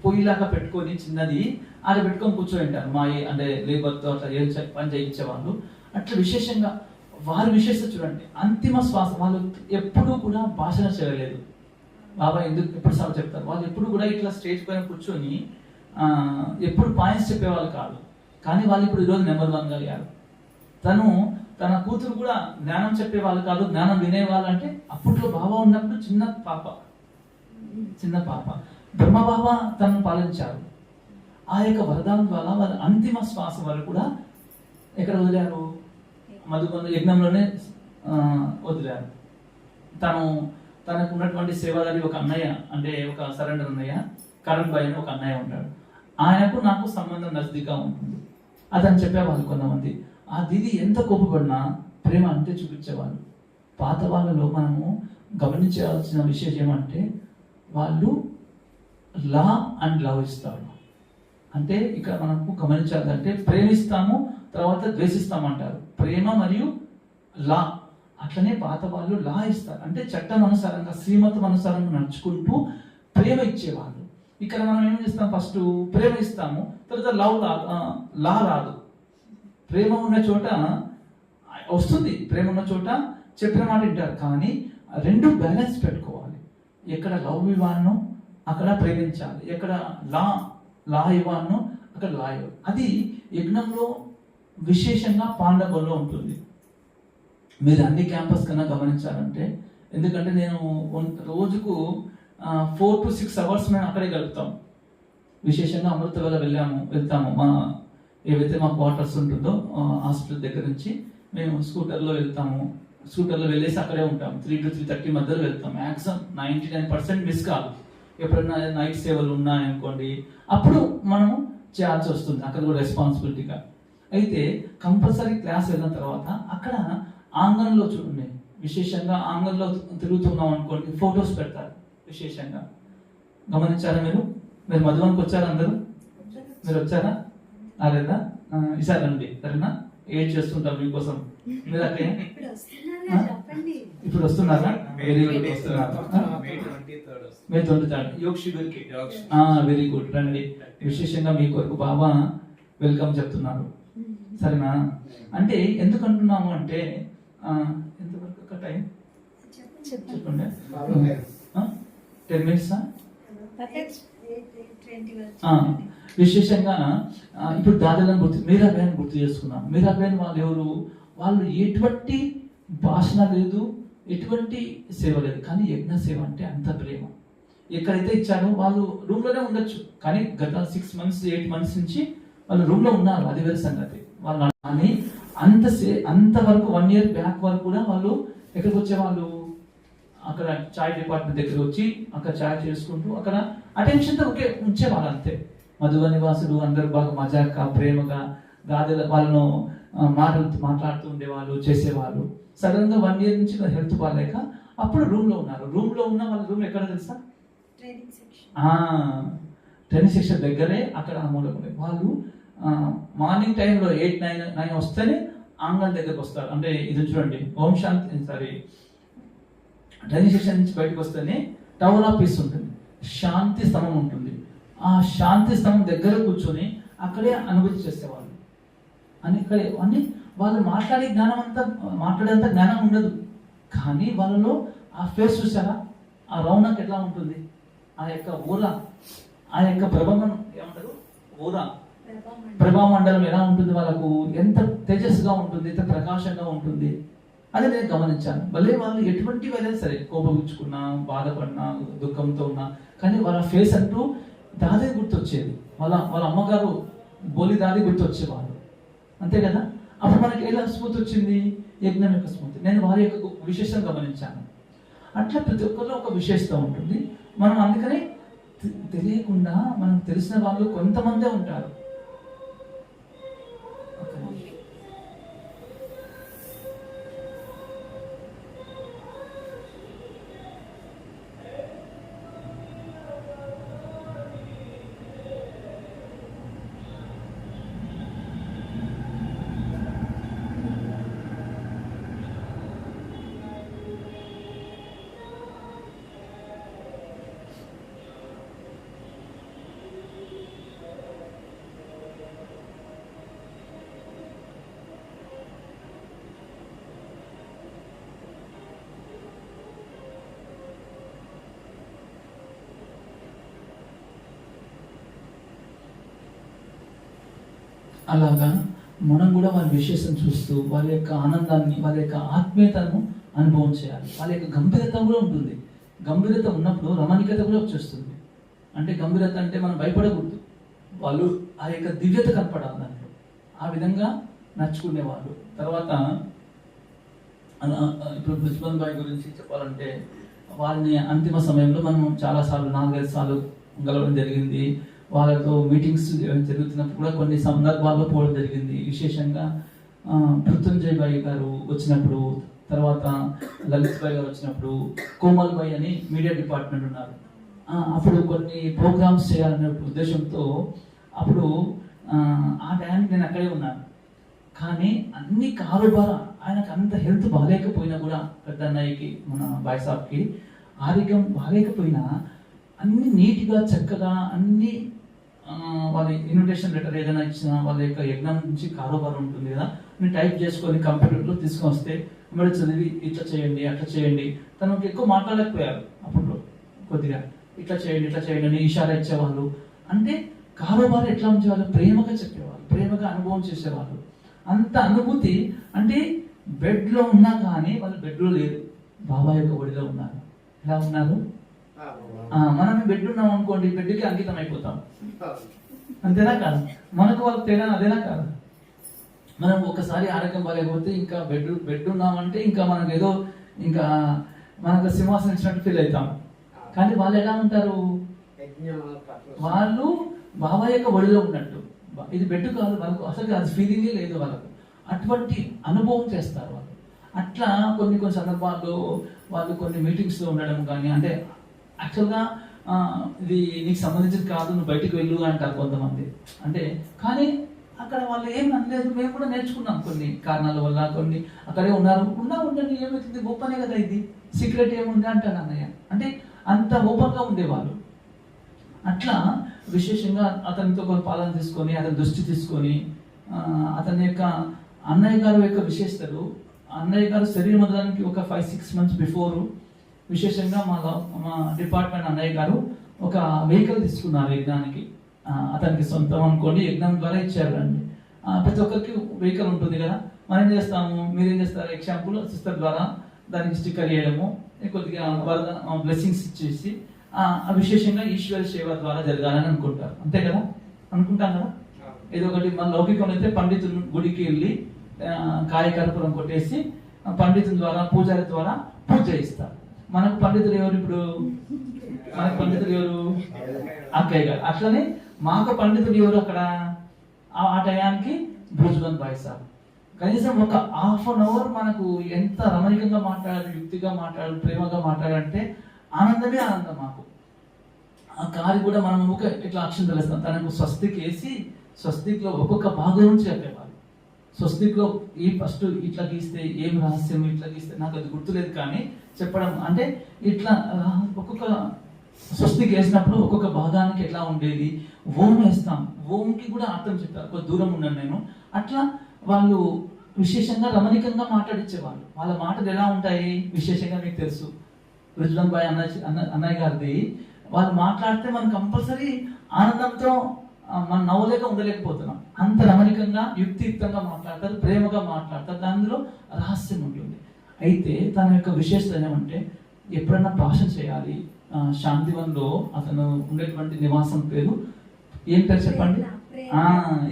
పొయ్యిలాగా పెట్టుకొని చిన్నది ఆడ పెట్టుకొని కూర్చోంటారు. అంటే లేబర్తో అట్లా పని చేయించేవాళ్ళు. అట్లా విశేషంగా వారి విశేషత చూడండి, అంతిమ శ్వాస వాళ్ళు ఎప్పుడూ కూడా భాషణ చేయలేదు. బాబా ఎప్పుడు సార్ చెప్తారు, వాళ్ళు ఎప్పుడు కూడా ఇట్లా స్టేజ్ పైన కూర్చొని ఎప్పుడు పాయింట్స్ చెప్పేవాళ్ళు కాదు. కానీ వాళ్ళు ఇప్పుడు ఈరోజు నెంబర్ 1 అయ్యారు. తన కూతురు కూడా జ్ఞానం చెప్పేవాళ్ళు కాదు, జ్ఞానం వినేవాళ్ళు. అంటే అప్పట్లో బాబా ఉన్నప్పుడు చిన్న పాప బ్రహ్మబాబా తనను పాలించారు. ఆ యొక్క వరదానం ద్వారా వాళ్ళ అంతిమ శ్వాస వరకు కూడా ఎక్కడ వదిలారు, మధుకొండ యజ్ఞంలోనే వదిలారు. తనకు ఉన్నటువంటి సేవాదారి ఒక అన్నయ్య, అంటే ఒక సరెండర్ అన్నయ్య, కరణ్ బాయ్ అని ఒక అన్నయ్య ఉంటాడు. ఆయనకు నాకు సంబంధం నజదీగా ఉంటుంది. అతను చెప్పేవాళ్ళు కొంతమంది. ఆ దీది ఎంత కోపపడినా ప్రేమ అంతే చూపించేవాళ్ళు. పాత వాళ్ళలో మనము గమనించాల్సిన విషయం ఏమంటే వాళ్ళు లా అండ్ లవ్ ఇస్తారు. అంటే ఇక్కడ మనకు గమనించాలంటే ప్రేమిస్తాము తర్వాత ద్వేషిస్తామంటారు, ప్రేమ మరియు లా. అట్లనే పాత వాళ్ళు లా ఇస్తారు, అంటే చట్టం అనుసారంగా శ్రీమతం అనుసారంగా నడుచుకుంటూ ప్రేమ ఇచ్చేవాళ్ళు. ఇక్కడ మనం ఏం చేస్తాం, ఫస్ట్ ప్రేమ ఇస్తాము, తర్వాత లా రాదు. ప్రేమ ఉన్న చోట వస్తుంది, ప్రేమ ఉన్న చోట చెప్పిన మాట వింటారు. కానీ 2 బ్యాలెన్స్ పెట్టుకోవాలి. ఎక్కడ లవ్ ఇవ్వాను అక్కడ ప్రేమించాలి, ఎక్కడ లా ఇవ్వాను అక్కడ లా ఇవ్వాలి. అది యజ్ఞంలో విశేషంగా పాండవుల్లో ఉంటుంది. మీరు అన్ని క్యాంపస్ కన్నా గమనించాలంటే, ఎందుకంటే నేను రోజుకు 4 to 6 hours మేము అక్కడే గడుపుతాం. విశేషంగా అమృతవేళ వెళ్తాము. ఏవైతే మా క్వార్టర్స్ ఉంటుందో హాస్పిటల్ దగ్గర నుంచి మేము స్కూటర్లో వెళ్తాము. స్కూటర్లో వెళ్ళేసి అక్కడే ఉంటాం. 3 to 3:30 మధ్యలో వెళ్తాం. మ్యాక్సిమం 99% మిస్ కాదు. ఎప్పుడైనా నైట్ సేవలు ఉన్నాయనుకోండి, అప్పుడు మనము చేయాల్సి వస్తుంది, అక్కడ కూడా రెస్పాన్సిబిలిటీగా. అయితే కంపల్సరీ క్లాస్ వెళ్ళిన తర్వాత అక్కడ ఆంగన్లో చూడండి, విశేషంగా ఆంగన్లో తిరుగుతున్నాం అనుకోండి, ఫొటోస్ పెడతారు. విశేషంగా గమనించారా మీరు? మధువన్కి వచ్చారా? అందరూ మీరు వచ్చారా? రాలేదా? ఈసారి రండి సరేనా, ఏడ్ చేస్తుంటాం మీకోసం. మీరు అట్లే ఇప్పుడు వస్తున్నారుగా, చెప్పండి. ఇప్పుడు వస్తున్నారా? వెరీ గుడ్, వస్తున్నారు. మే 23 యోగ్ శిబిర్కి. వెరీ గుడ్, రండి. విశేషంగా మీ కొరకు బాబా వెల్కమ్ చెప్తున్నారు సరేనా. అంటే ఎందుకు అంటున్నాము అంటే ఎంతవరకు ఒక టైం చెప్పండి. 10 minutes. విశేషంగా ఇప్పుడు దాదాలను మీరాబాయిని గుర్తు చేసుకున్నాం. మీరాబాయిని వాళ్ళు ఎవరు? వాళ్ళు ఎటువంటి భాషణ లేదు, ఎటువంటి సేవ లేదు, కానీ యజ్ఞ సేవ అంటే అంత ప్రేమ. ఎక్కడైతే ఇచ్చారో వాళ్ళు రూమ్లోనే ఉండొచ్చు, కానీ గత 6 months 8 months నుంచి వాళ్ళు రూమ్లో ఉన్నారు, అది వేరే సంగతి. వాళ్ళు కానీ అంతవరకు 1 year బ్యాక్ వరకు కూడా వాళ్ళు ఎక్కడికి వచ్చేవాళ్ళు? అక్కడ చాయ్ డిపార్ట్మెంట్ దగ్గర వచ్చి అక్కడ చాయ్ చేసుకుంటూ అక్కడ అటెన్షన్తో ఒకే ఉంచేవాళ్ళు అంతే. మధువ నివాసులు అందరూ బాగా మజాగా ప్రేమగా గాదెల వాళ్ళను మాట్లాడుతూ ఉండేవాళ్ళు, చేసేవాళ్ళు. సడన్ గా 1 year నుంచి హెల్త్ బాగాలేక అప్పుడు రూమ్ లో ఉన్నారు. రూమ్ లో ఉన్న వాళ్ళ రూమ్ ఎక్కడ తెలుసా? ట్రైనింగ్ సెక్షన్ దగ్గరే, అక్కడ మూలకుండే వాళ్ళు. మార్నింగ్ టైంలో 8, 9 వస్తేనే ఆంగన్ దగ్గరకు వస్తారు. అంటే ఇది చూడండి, ఓం శాంతి సారీ ట్రైనింగ్ సెక్షన్ నుంచి బయటకు వస్తేనే టవర్ ఆఫ్ పీస్ ఉంటుంది, శాంతి స్తంభం ఉంటుంది. ఆ శాంతి స్తంభం దగ్గర కూర్చొని అక్కడే అనుభూతి చేసేవాళ్ళు. అని వాళ్ళు మాట్లాడేంత జ్ఞానం ఉండదు, కానీ వాళ్ళలో ఆ ఫేస్ చూసారా? ఆ రౌనక్ ఎట్లా ఉంటుంది, ఆ యొక్క ఊర, ఆ యొక్క ప్రభావం ఏమంటారు, ఊర ప్రభామండలం ఎలా ఉంటుంది, వాళ్ళకు ఎంత తేజస్సుగా ఉంటుంది, ఎంత ప్రకాశంగా ఉంటుంది. అది నేను గమనించాను. మళ్ళీ వాళ్ళు ఎటువంటి వెళ్ళినా సరే, కోపగించుకున్నా, బాధపడినా, దుఃఖంతో ఉన్నా, కానీ వాళ్ళ ఫేస్ అంటూ దాదే గుర్తొచ్చేది. వాళ్ళ అమ్మగారు బోలి దాది గుర్తొచ్చేవాళ్ళు, అంతే కదా. అప్పుడు మనకి ఎలా స్మృతి వచ్చింది? యజ్ఞం యొక్క స్మృతి. నేను వారి యొక్క విశేషం గమనించాను. అట్లా ప్రతి ఒక్కరిలో ఒక విశేషత ఉంటుంది. మనం అందుకని తెలియకుండా మనకు తెలిసిన వాళ్ళు కొంతమందే ఉంటారు. అలాగా మనం కూడా వాళ్ళ విశేషం చూస్తూ వాళ్ళ యొక్క ఆనందాన్ని, వాళ్ళ యొక్క ఆత్మీయతను అనుభవం చేయాలి. వాళ్ళ యొక్క గంభీరత కూడా ఉంటుంది. గంభీరత ఉన్నప్పుడు రమణికత కూడా వచ్చేస్తుంది. అంటే గంభీరత అంటే మనం భయపడకూడదు, వాళ్ళు ఆ యొక్క దివ్యత కనపడాలి దాంట్లో. ఆ విధంగా నడుచుకునేవాళ్ళు. తర్వాత ఇప్పుడు బ్రిజ్బన్ బాయ్ గురించి చెప్పాలంటే, వాళ్ళని అంతిమ సమయంలో మనం చాలాసార్లు 4-5 సార్లు గెలవడం జరిగింది. వాళ్ళతో మీటింగ్స్ జరుగుతున్నప్పుడు కూడా కొన్ని సందర్భాల్లో పోవడం జరిగింది. విశేషంగా మృత్యుంజయ్ బాయ్ గారు వచ్చినప్పుడు, తర్వాత లలిత్ బాయ్ గారు వచ్చినప్పుడు, కోమల్ బాయ్ అని మీడియా డిపార్ట్మెంట్ ఉన్నారు. అప్పుడు కొన్ని ప్రోగ్రామ్స్ చేయాలనే ఉద్దేశంతో అప్పుడు ఆ టైంకి నేను అక్కడే ఉన్నాను. కానీ అన్ని కారోబార్, ఆయనకు అంత హెల్త్ బాగాలేకపోయినా కూడా, పెద్ద అన్నయ్యకి మన బాయ్ సాబ్కి ఆరోగ్యం బాగాలేకపోయినా అన్ని నీట్గా చక్కగా అన్ని వాళ్ళ ఇన్విటేషన్ లెటర్ ఏదైనా ఇచ్చినా, వాళ్ళ యొక్క యజ్ఞం నుంచి కారోబార్ ఉంటుంది కదా, నేను టైప్ చేసుకొని కంప్యూటర్లో తీసుకొని వస్తే మరి చదివి ఇట్లా చేయండి అట్లా చేయండి. తనకు ఎక్కువ మాట్లాడలేకపోయారు అప్పట్లో, కొద్దిగా ఇట్లా చేయండి అని ఇషారా ఇచ్చేవాళ్ళు. అంటే కారోబార్ ఎట్లా ఉంచేవాళ్ళు? ప్రేమగా చెప్పేవాళ్ళు, ప్రేమగా అనుభవం చేసేవాళ్ళు. అంత అనుభూతి. అంటే బెడ్లో ఉన్నా కానీ వాళ్ళు బెడ్లో లేరు, బాబా యొక్క ఒడిలో ఉన్నారు. ఎలా ఉన్నారు? మనం బెడ్ ఉన్నాం అనుకోండి, బెడ్కి అంకితం అయిపోతాం, అంతేనా కాదు? మనకు వాళ్ళకి తేడా అదేనా కాదు? మనం ఒకసారి ఆరోగ్యం బాగాలేకపోతే ఇంకా బెడ్ ఉన్నామంటే ఇంకా మనకు ఏదో ఇంకా మనకు సింహాసనం ఇచ్చినట్టు ఫీల్ అవుతాం. కానీ వాళ్ళు ఎలా ఉంటారు? వాళ్ళు బాబా యొక్క ఒడిలో ఉన్నట్టు. ఇది బెడ్ కాదు వాళ్ళకు, అసలు అది ఫీలింగే లేదు వాళ్ళకు. అటువంటి అనుభవం చేస్తారు వాళ్ళు. అట్లా కొన్ని సందర్భాల్లో వాళ్ళు కొన్ని మీటింగ్స్లో ఉండడం కానీ, అంటే యాక్చువల్గా ఇది నీకు సంబంధించింది కాదు, నువ్వు బయటికి వెళ్ళు అంటారు కొంతమంది. అంటే కానీ అక్కడ వాళ్ళు ఏం అనలేదు. మేము కూడా నేర్చుకున్నాం కొన్ని కారణాల వల్ల, కొన్ని అక్కడే ఉన్నారు. ఉండండి ఏమవుతుంది, ఓపెనే కదా ఇది, సీక్రెట్ ఏముంది అంటారు అన్నయ్య. అంటే అంత ఓపెన్గా ఉండేవాళ్ళు. అట్లా విశేషంగా అతనితో ఒక పాలన తీసుకొని, అతని దృష్టి తీసుకొని, అతని యొక్క అన్నయ్య గారు యొక్క విశేషతలు, అన్నయ్య గారు శరీరం వదలడానికి ఒక 5-6 months బిఫోర్ విశేషంగా మా డిపార్ట్మెంట్ అన్నయ్య గారు ఒక వెహికల్ తీసుకున్నారు యజ్ఞానికి. అతనికి సొంతం అనుకోండి, యజ్ఞం ద్వారా ఇచ్చారు అండి. ప్రతి ఒక్కరికి వెహికల్ ఉంటుంది కదా, మనం ఏం చేస్తాము, మీరేం చేస్తారు, ఎగ్జాంపుల్ సిస్టర్ ద్వారా దానికి స్టిక్కర్ వేయడము, కొద్దిగా బ్లెస్సింగ్స్ ఇచ్చేసి విశేషంగా ఈశ్వర సేవ ద్వారా జరగాలని అనుకుంటారు. అంతే కదా, అనుకుంటాం కదా. ఏదో ఒకటి మన లౌకికం అయితే పండితులు గుడికి వెళ్ళి కార్యకర్పూరం కొట్టేసి పండితుల ద్వారా, పూజారి ద్వారా పూజ చేయిస్తారు. మనకు పండితులు ఎవరు ఇప్పుడు? మనకు పండితులు ఎవరు? అక్కయ్య గారు. అట్లనే మాకు పండితులు ఎవరు అక్కడ ఆ టయానికి భుజ్బంద్ భాయ్ సార్. కనీసం ఒక 1/2 hour మనకు ఎంత రమణీయంగా మాట్లాడాలి, యుక్తిగా మాట్లాడాలి, ప్రేమగా మాట్లాడాలంటే ఆనందమే ఆనందం మాకు. ఆ కారు కూడా మనం ఇట్లా అక్షరం తెలుస్తాం, తనకు స్వస్తికి వేసి స్వస్తిక్లో ఒక్కొక్క భాగం నుంచి చెప్పేవాళ్ళు. స్వస్తిక్లో ఈ ఫస్ట్ ఇట్లా గీస్తే ఏం రహస్యం, ఇట్లా గీస్తే నాకు అది గుర్తులేదు, కానీ చెప్పడం అంటే ఇట్లా ఒక్కొక్క స్వస్తికి వేసినప్పుడు ఒక్కొక్క భాగానికి ఎట్లా ఉండేది. ఓం వేస్తాం, ఓంకి కూడా అర్థం చెప్పారు, కొంచెం దూరం ఉన్నాను నేను. అట్లా వాళ్ళు విశేషంగా రమణీకంగా మాట్లాడించేవాళ్ళు. వాళ్ళ మాటలు ఎలా ఉంటాయి విశేషంగా మీకు తెలుసు, రుజులం బాయ్ అన్నయ్య గారిది. వాళ్ళు మాట్లాడితే మనం కంపల్సరీ ఆనందంతో మనం నవ్వలేక ఉండలేకపోతున్నాం. అంత రమణీకంగా యుక్తియుక్తంగా మాట్లాడతారు, ప్రేమగా మాట్లాడతారు, దానిలో రహస్యం ఉంటుంది. అయితే తన యొక్క విశేషత ఏమంటే, ఎప్పుడన్నా భాషణ చేయాలి, శాంతివన్లో అతను ఉండేటువంటి నివాసం పేరు ఏం పేరు చెప్పండి?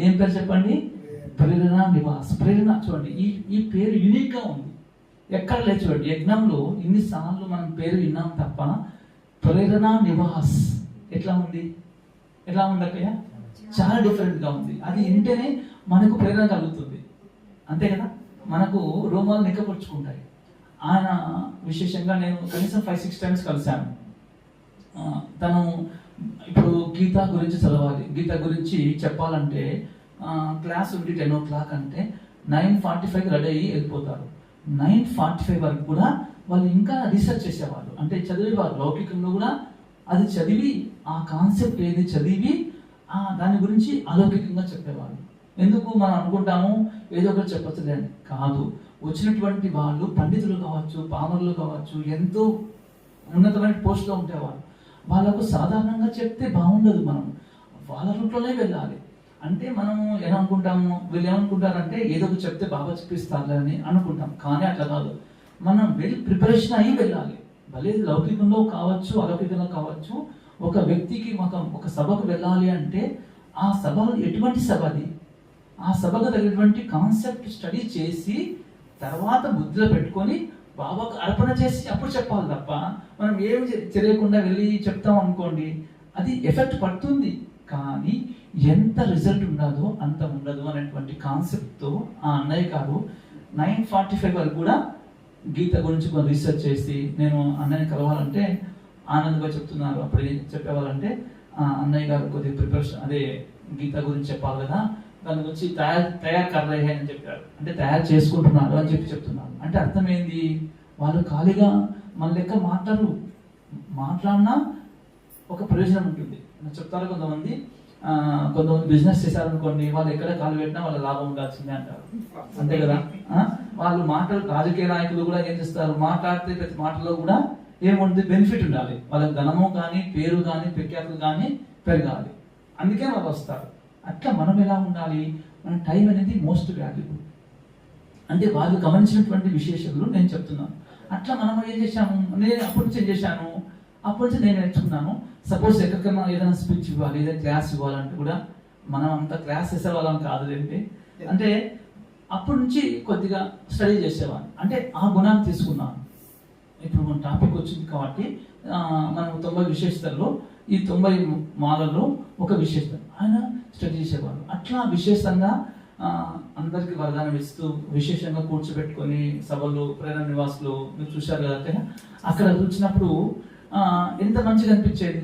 ఏం పేరు చెప్పండి? ప్రేరణ నివాస్. ప్రేరణ చూడండి, ఈ పేరు యూనిక్ గా ఉంది, ఎక్కడ లేదు చూడండి. యజ్ఞంలో ఇన్నిసార్లు మనం పేరు విన్నాం తప్ప ప్రేరణ నివాస్ ఎట్లా ఉంది? ఎలా ఉంది అక్కయ్య? చాలా డిఫరెంట్ గా ఉంది. అది వింటేనే మనకు ప్రేరణ కలుగుతుంది, అంతే కదా. మనకు రోమాలు నిక్కపరుచుకుంటాయి. ఆయన విశేషంగా నేను కనీసం 5-6 times కలిశాను. తను ఇప్పుడు గీత గురించి చదవాలి, గీత గురించి చెప్పాలంటే క్లాస్ ఉండి 10 o'clock అంటే 9:45 రెడీ అయ్యి వెళ్ళిపోతారు. 9:45 వరకు కూడా వాళ్ళు ఇంకా రీసెర్చ్ చేసేవాళ్ళు. అంటే చదివేవారు, లౌకికంలో కూడా అది చదివి ఆ కాన్సెప్ట్ ఏది చదివి దాని గురించి అలౌకికంగా చెప్పేవాళ్ళు. ఎందుకు మనం అనుకుంటాము ఏదో ఒకటి చెప్పచ్చులే అని, కాదు. వచ్చినటువంటి వాళ్ళు పండితులు కావచ్చు, పామరులు కావచ్చు, ఎంతో ఉన్నతమైన పోస్ట్లో ఉండేవాళ్ళు. వాళ్ళకు సాధారణంగా చెప్తే బాగుండదు, మనం వాళ్ళ రూట్లోనే వెళ్ళాలి. అంటే మనము ఎలా అనుకుంటాము, వీళ్ళు ఏమనుకుంటారంటే ఏదో ఒకటి చెప్తే బాగా చెప్పిస్తారు అని అనుకుంటాం, కానీ అట్లా కాదు. మనం ప్రిపరేషన్ అయ్యి వెళ్ళాలి. భలే లౌకికంలో కావచ్చు, అలౌకికంలో కావచ్చు, ఒక వ్యక్తికి ఒక సభకు వెళ్ళాలి అంటే ఆ సభ ఎటువంటి సభ, అది ఆ సభకు తగినటువంటి కాన్సెప్ట్ స్టడీ చేసి తర్వాత బుద్ధిలో పెట్టుకొని బాబాకు అర్పణ చేసి అప్పుడు చెప్పాలి తప్ప మనం ఏం తెలియకుండా వెళ్ళి చెప్తాం అనుకోండి, అది ఎఫెక్ట్ పడుతుంది, కానీ ఎంత రిజల్ట్ ఉండదో అంత ఉండదు అనేటువంటి కాన్సెప్ట్తో ఆ అన్నయ్య గారు 9:45 వరకు కూడా గీత గురించి కొంచెం రీసెర్చ్ చేసి, నేను అన్నయ్య కలవాలంటే ఆనందంగా చెప్తున్నారు. అప్పుడు ఏం చెప్పేవాళ్ళంటే, అన్నయ్య గారు కొద్దిగా ప్రిపరేషన్, అదే గీత గురించి చెప్పాలి కదా, దాని గురించి తయారు కర్రయ్య అని చెప్పారు. అంటే తయారు చేసుకుంటున్నారు అని చెప్తున్నారు. అంటే అర్థం ఏంది, వాళ్ళు ఖాళీగా మన లెక్క మాట్లాడినా ఒక ప్రయోజనం ఉంటుంది. చెప్తారు కొంతమంది బిజినెస్ చేశారనుకోండి, వాళ్ళు ఎక్కడ కాలు పెట్టినా వాళ్ళ లాభం ఉండాల్సిందే అంటారు, అంతే కదా. వాళ్ళు రాజకీయ నాయకులు కూడా ఏం చేస్తారు, మాట్లాడితే ప్రతి మాటలో కూడా ఏముంటుంది, బెనిఫిట్ ఉండాలి, వాళ్ళకి ధనము కానీ, పేరు కానీ, ప్రఖ్యాతులు కానీ పెరగాలి, అందుకే వాళ్ళు వస్తారు. అట్లా మనం ఎలా ఉండాలి, మన టైం అనేది మోస్ట్ వాల్యుబుల్. అంటే వాళ్ళు గమనించినటువంటి విశేషాలు నేను చెప్తున్నాను. అట్లా మనం ఏం చేశాము, నేను అప్పటి నుంచి ఏం చేశాను, అప్పటి నుంచి నేను నేర్చుకున్నాను. సపోజ్ ఎక్కడికైనా ఏదైనా స్పీచ్ ఇవ్వాలి, ఏదైనా క్లాస్ ఇవ్వాలంటే కూడా మనం అంత క్లాస్ చేసేవాళ్ళం కాదు ఏంటి అంటే, అప్పటి నుంచి కొద్దిగా స్టడీ చేసేవాడిని. అంటే ఆ గుణాన్ని తీసుకున్నాను. ఇప్పుడు మన టాపిక్ వచ్చింది కాబట్టి మనం 90 విశేషతల్లో ఈ 90 మాలలో ఒక విశేషత ఆయన స్టడీ చేసేవాళ్ళు. అట్లా విశేషంగా అందరికి వరదానం ఇస్తూ విశేషంగా కూర్చోబెట్టుకొని సభలు, ప్రేరణ నివాసులు మీరు చూశారు కదా, అక్కడ చూసినప్పుడు ఎంత మంచిగా అనిపించేది.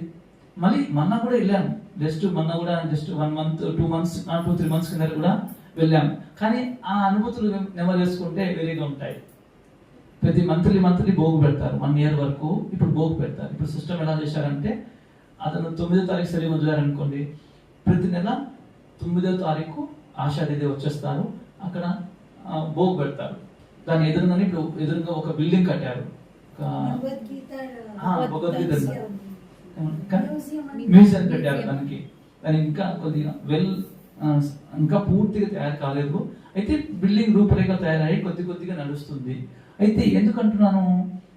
మళ్ళీ మొన్న కూడా వెళ్ళాము, జస్ట్ మొన్న కూడా జస్ట్ 1 month 2 months 2-3 months కింద కూడా వెళ్ళాం. కానీ ఆ అనుభూతులు నెమరు వేసుకుంటే వేరేగా ఉంటాయి. ప్రతి మంత్లీ భోగు పెడతారు 1 year వరకు. ఇప్పుడు భోగు పెడతారు. ఇప్పుడు సిస్టమ్ ఎలా చేశారంటే అతను 9వ తారీఖు సరి వదిలారనుకోండి, ప్రతి నెల 9వ తారీఖు ఆషాఢి వచ్చేస్తారు, అక్కడ భోగు పెడతారు. దాని ఎదురుగానే ఇప్పుడు ఎదురుగా ఒక బిల్డింగ్ కట్టారు, భగవద్గీత మ్యూజియం కట్టారు. దానికి ఇంకా కొద్దిగా ఇంకా పూర్తిగా తయారు కాలేదు. అయితే బిల్డింగ్ రూపురేఖ తయారై కొద్దిగా నడుస్తుంది. అయితే ఎందుకంటున్నాను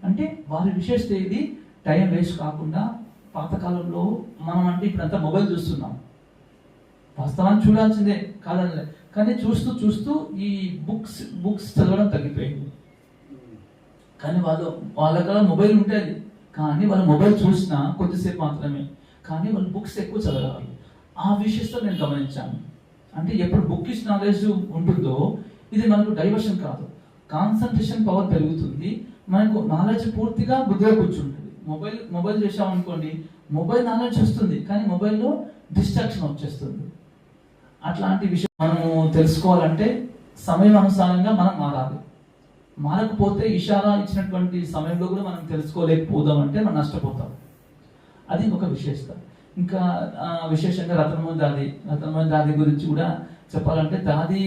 అంటే వారి విశేషత ఇది టైం వేస్ట్ కాకుండా పాతకాలంలో మనం అంటే ఇప్పుడంతా మొబైల్ చూస్తున్నాం, వాస్తవాన్ని చూడాల్సిందే కాదనలే, కానీ చూస్తూ ఈ బుక్స్ చదవడం తగ్గిపోయింది. కానీ వాళ్ళ మొబైల్ ఉంటుంది, కానీ వాళ్ళు మొబైల్ చూసినా కొద్దిసేపు మాత్రమే, కానీ వాళ్ళు బుక్స్ ఎక్కువ చదవాలి. ఆ విషయంతో నేను గమనించాను. అంటే ఎప్పుడు బుక్కిష్ నాలెడ్జ్ ఉంటుందో ఇది మనకు డైవర్షన్ కాదు, కాన్సన్ట్రేషన్ పవర్ పెరుగుతుంది, మనకు నాలెడ్జ్ పూర్తిగా బుద్ధిగా కూర్చుంటుంది. మొబైల్ చేసామనుకోండి, మొబైల్ నాలెడ్జ్ వస్తుంది, కానీ మొబైల్లో డిస్ట్రాక్షన్ వచ్చేస్తుంది. అట్లాంటి విషయం మనము తెలుసుకోవాలంటే సమయం అనుసారంగా మనం మారాలి. మారకపోతే ఇషారా ఇచ్చినటువంటి సమయంలో కూడా మనం తెలుసుకోలేకపోదాం అంటే మనం నష్టపోతాం. అది ఒక విశేషత. ఇంకా విశేషంగా రతనమోహన్ దాది గురించి కూడా చెప్పాలంటే, దాది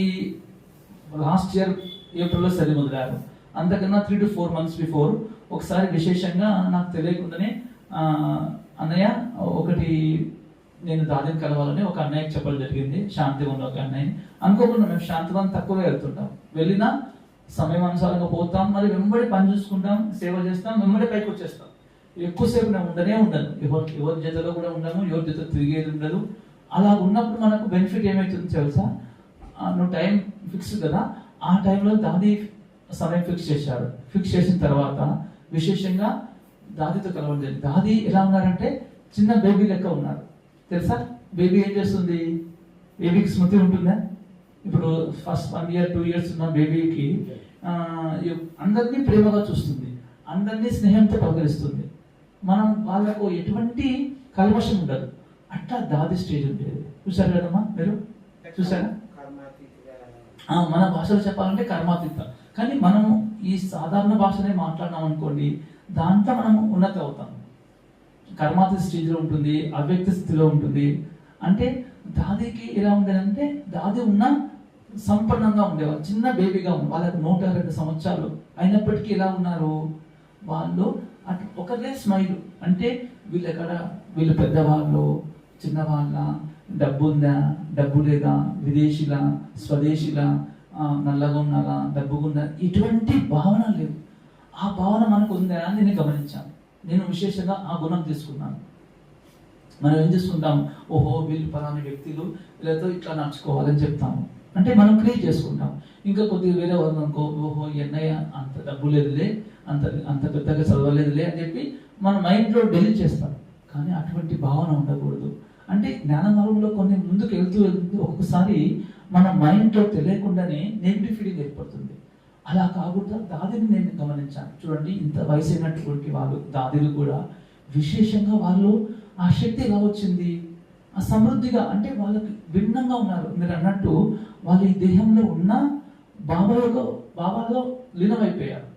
లాస్ట్ ఇయర్ ఏప్రిల్లో చదివి మొదలారు. అంతకన్నా 3 to 4 months బిఫోర్ ఒకసారి విశేషంగా నాకు తెలియకుండానే అన్నయ్య ఒకటి నేను దాదిని కలవాలని ఒక అన్నయ్యకి చెప్పడం జరిగింది. శాంతివన్ ఒక అన్నయ్య అనుకోకుండా మేము శాంతివన్ తక్కువ వెళ్తుంటాం, వెళ్ళినా సమయం అనుసారంగా పోతాం, మరి వెంబడి పని చూసుకుంటాం, సేవ చేస్తాం, వెంబడి పైకి వచ్చేస్తాం. ఎక్కువసేపు నేను ఉండను, ఎవరి జతలో కూడా ఉండము, ఎవరి జత తిరిగేది ఉండదు. అలా ఉన్నప్పుడు మనకు బెనిఫిట్ ఏమవుతుంది తెలుసా? నువ్వు టైం ఫిక్స్ కదా, ఆ టైంలో దాది సమయం ఫిక్స్ చేశాడు. ఫిక్స్ చేసిన తర్వాత విశేషంగా దాదితో కలవడం జరిగింది. దాది ఎలా ఉన్నారంటే చిన్న బేబీ లెక్క ఉన్నారు తెలుసా. బేబీ ఏం చేస్తుంది? బేబీకి స్మృతి ఉంటుందా? ఇప్పుడు ఫస్ట్ 1 year 2 years ఉన్న బేబీకి అందరినీ ప్రేమగా చూస్తుంది, అందరినీ స్నేహంతో పలకరిస్తుంది. మనం వాళ్ళకు ఎటువంటి కల్మషం ఉండదు. అట్లా దాది స్టేజ్ ఉండేది. చూసారు కదమ్మా మీరు? చూసారా? మన భాషలో చెప్పాలంటే కర్మాతీత. కానీ మనం ఈ సాధారణ భాషనే మాట్లాడినాం అనుకోండి, దాంట్లో మనం ఉన్నతి అవుతాం. కర్మాతీత స్టేజ్లో ఉంటుంది, అవ్యక్త స్థితిలో ఉంటుంది. అంటే దాదికి ఎలా ఉండేదంటే, దాది ఉన్న సంపన్నంగా ఉండేవారు, చిన్న బేబీగా ఉంది. వాళ్ళకి 102 సంవత్సరాలు అయినప్పటికీ ఎలా ఉన్నారు వాళ్ళు? అటు ఒకరే స్మైల్. అంటే వీళ్ళు పెద్దవాళ్ళు, చిన్నవాళ్ళ, డబ్బు ఉందా, డబ్బు లేదా, విదేశీలా, స్వదేశీలా, నల్లగా ఉన్నారా, డబ్బుగా ఉందా, ఇటువంటి భావన లేదు. ఆ భావన మనకు ఉందా అని నేను గమనించాను. నేను విశేషంగా ఆ గుణం తీసుకున్నాను. మనం ఏం చేసుకుంటాం? ఓహో వీళ్ళు పలానా వ్యక్తులు, వీళ్ళతో ఇట్లా నడుచుకోవాలని చెప్తాము. అంటే మనం క్రియేట్ చేసుకుంటాం. ఇంకా కొద్దిగా వేరే వాళ్ళు అనుకో, ఓహో ఎన్నయ్య అంత డబ్బు లేదులే, అంత పెద్దగా చదవలేదులే అని చెప్పి మన మైండ్లో డెలీట్ చేస్తాం. కానీ అటువంటి భావన ఉండకూడదు. అంటే జ్ఞాన మార్గంలో కొన్ని ముందుకు వెళ్తూ ఒక్కొక్కసారి మన మైండ్లో తెలియకుండానే నెగిటివ్ ఫీలింగ్ ఏర్పడుతుంది. అలా కాకుండా దాదిని నేను గమనించాను. చూడండి, ఇంత వయసు అయినటువంటి వాళ్ళు దాదిలు కూడా విశేషంగా వాళ్ళు ఆ శక్తి ఎలా వచ్చింది? ఆ సమృద్ధిగా, అంటే వాళ్ళకి భిన్నంగా ఉన్నారు. మీరు అన్నట్టు వాళ్ళు ఈ దేహంలో ఉన్న భావాల్లో లీనమైపోయారు.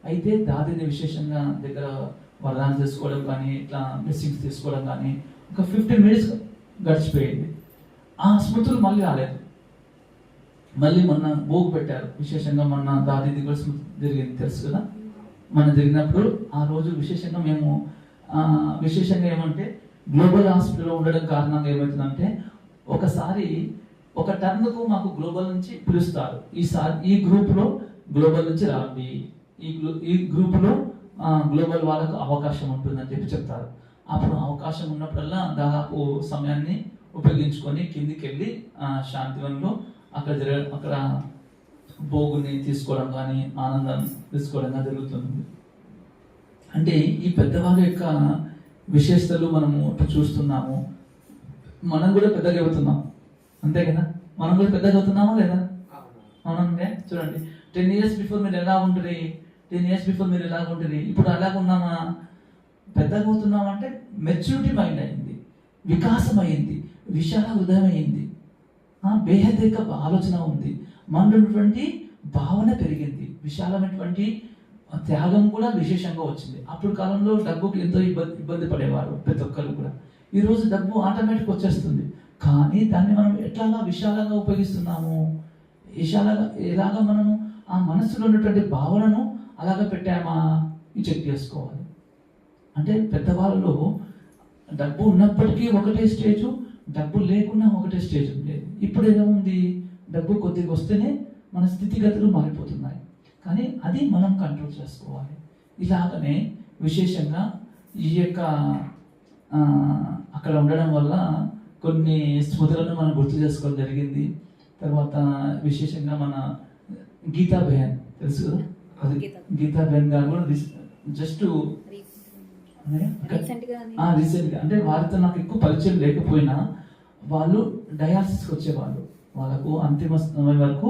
అయితే దాదిని విశేషంగా దగ్గర వరదానం చేసుకోవడం కానీ, ఇట్లా బ్లెస్సింగ్స్ తీసుకోవడం కానీ ఒక 15 minutes గడిచిపోయింది. ఆ స్మృతులు మళ్ళీ రాలేదు. మళ్ళీ మొన్న భోగు పెట్టారు. విశేషంగా మొన్న దాదిది కూడా స్మృతి జరిగింది, తెలుసు కదా. మనం జరిగినప్పుడు ఆ రోజు విశేషంగా మేము విశేషంగా ఏమంటే, గ్లోబల్ హాస్పిటల్లో ఉండడం కారణంగా ఏమవుతుందంటే, ఒకసారి ఒక టర్న్కు మాకు గ్లోబల్ నుంచి పిలుస్తారు. ఈ గ్రూప్లో గ్లోబల్ నుంచి రాండి, ఈ గ్రూప్లో గ్లోబల్ వాళ్ళకు అవకాశం ఉంటుందని చెప్పి చెప్తారు. అప్పుడు అవకాశం ఉన్నప్పుడల్లా దాదాపు సమయాన్ని ఉపయోగించుకొని కిందికి వెళ్ళి శాంతివన్లో అక్కడ భోగుని తీసుకోవడం కానీ, ఆనందం తీసుకోవడం కానీ జరుగుతుంది. అంటే ఈ పెద్దవాళ్ళ యొక్క విశేషతలు మనము చూస్తున్నాము. మనం కూడా పెద్దగా అవుతున్నాం, అంతే కదా. మనం కూడా పెద్దగా అవుతున్నామా లేదా? అవునండి. చూడండి, 10 years బిఫోర్ మీరు ఎలా ఉంటుంది, 10 years బిఫోర్ మీరు ఎలా ఉంటుంది, ఇప్పుడు అలాగ ఉన్నామా? పెద్దగా అవుతున్నామంటే మెచ్యూరిటీ మైండ్ అయింది, వికాసం అయింది. విశాల హృదయం అయింది, బేహదేక ఆలోచన ఉంది, మనలో ఉన్నటువంటి భావన పెరిగింది, విశాలమైనటువంటి త్యాగం కూడా విశేషంగా వచ్చింది. అప్పుడు కాలంలో డబ్బుకి ఎంతో ఇబ్బంది పడేవారు ప్రతి ఒక్కరు కూడా. ఈరోజు డబ్బు ఆటోమేటిక్ వచ్చేస్తుంది, కానీ దాన్ని మనం ఎట్లాగా విశాలంగా ఉపయోగిస్తున్నాము, ఎలాగా మనము ఆ మనసులో ఉన్నటువంటి భావనను అలాగ పెట్టామా ఇది చెక్ చేసుకోవాలి. అంటే పెద్దవాళ్ళలో డబ్బు ఉన్నప్పటికీ ఒకటే స్టేజు, డబ్బు లేకున్నా ఒకటే స్టేజ్ ఉండేది. ఇప్పుడు ఎలా ఉంది, డబ్బు కొద్దిగా వస్తేనే మన స్థితిగతులు మారిపోతున్నాయి, కానీ అది మనం కంట్రోల్ చేసుకోవాలి. ఇలాగనే విశేషంగా ఈ యొక్క అక్కడ ఉండడం వల్ల కొన్ని స్మృతులను మనం గుర్తు చేసుకోవడం జరిగింది. తర్వాత విశేషంగా మన గీతా బెహన్ తెలుసు కదా, అది గీతా బెహన్ గారు కూడా జస్ట్ రీసెంట్గా, అంటే వారితో నాకు ఎక్కువ పరిచయం లేకపోయినా వాళ్ళు డయాలసిస్కి వచ్చేవాళ్ళు. వాళ్ళకు అంతిమ సమయం వరకు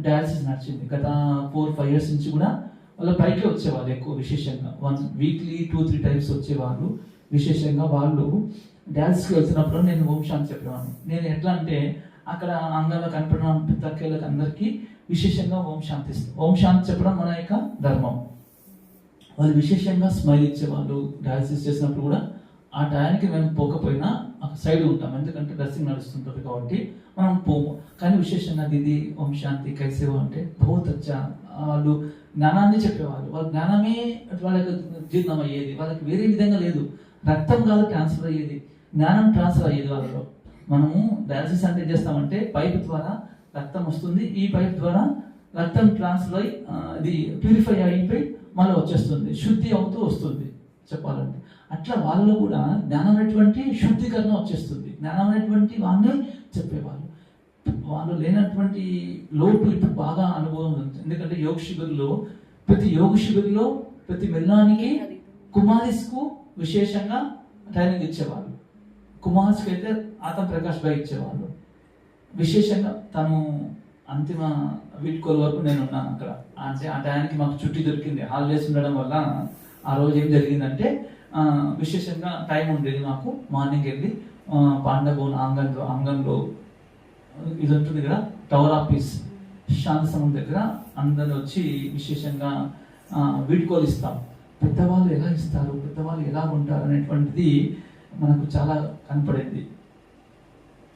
డయాలసిస్ నడిచింది. గత 4-5 years నుంచి కూడా వాళ్ళ పైకి వచ్చేవాళ్ళు ఎక్కువ. విశేషంగా వీక్లీ 2-3 times వచ్చేవాళ్ళు. విశేషంగా వాళ్ళు డయాలసిస్కి వెళ్తున్నప్పుడు నేను ఓం శాంతి చెప్పేవాడిని. నేను ఎట్లా అంటే అక్కడ అంగంలో కనపడిన తక్కువలకు అందరికీ విశేషంగా ఓం శాంతి ఇస్తాం. ఓం శాంతి చెప్పడం మన యొక్క ధర్మం. వాళ్ళు విశేషంగా స్మైల్ ఇచ్చేవాళ్ళు. డయాలసిస్ చేసినప్పుడు కూడా ఆ టయానికి మేము పోకపోయినా సైడ్ ఉంటాం, ఎందుకంటే డ్రెస్సింగ్ నడుస్తుంటుంది కాబట్టి మనం పోము. కానీ విశేషంగా దీది ఓం శాంతి కైసేవో అంటే బహుత్ అచ్చా. వాళ్ళు జ్ఞానాన్ని చెప్పేవాళ్ళు. వాళ్ళ జ్ఞానమే వాళ్ళకి జీర్ణం అయ్యేది, వాళ్ళకి వేరే విధంగా లేదు. రక్తం కాదు ట్రాన్స్ఫర్ అయ్యేది, జ్ఞానం ట్రాన్స్ఫర్ అయ్యేది వాళ్ళలో. మనము డయాలసిస్ అంటే చేస్తామంటే పైప్ ద్వారా రక్తం వస్తుంది, ఈ పైప్ ద్వారా రక్తం ట్రాన్స్ఫర్ అయ్యి ఇది ప్యూరిఫై అయిపోయి మళ్ళీ వచ్చేస్తుంది, శుద్ధి అవుతూ వస్తుంది చెప్పాలంటే. అట్లా వాళ్ళలో కూడా జ్ఞానం అనేటువంటి శుద్ధీకరణ వచ్చేస్తుంది. జ్ఞానం అనేటువంటి వాళ్ళని చెప్పేవాళ్ళు. వాళ్ళు లేనటువంటి లోటు ఇప్పుడు బాగా అనుభవం ఉంది. ఎందుకంటే ప్రతి యోగ శిబిర్లో ప్రతి మెల్లానికి కుమారిస్కు విశేషంగా ట్రైనింగ్ ఇచ్చేవాళ్ళు. కుమార్స్కి అయితే ఆతం ప్రకాష్ భాయ్ ఇచ్చేవాళ్ళు. విశేషంగా తను అంతిమ వీడ్కోలు వరకు నేను ఉన్నాను అక్కడ. అంటే ఆ టయానికి మాకు చుట్టి దొరికింది. హాలిడేస్ ఉండడం వల్ల ఆ రోజు ఏం జరిగిందంటే విశేషంగా టైం ఉండేది మాకు. మార్నింగ్ వెళ్ళి పాండభవన్ ఆంగంలో ఇది ఉంటుంది కదా, టవర్ ఆఫ్ పీస్ శాంతి సమం దగ్గర అందరూ వచ్చి విశేషంగా వీడ్కోలు ఇస్తాం. పెద్దవాళ్ళు ఎలా ఇస్తారు, పెద్దవాళ్ళు ఎలా ఉంటారు అనేటువంటిది మనకు చాలా కనపడేది.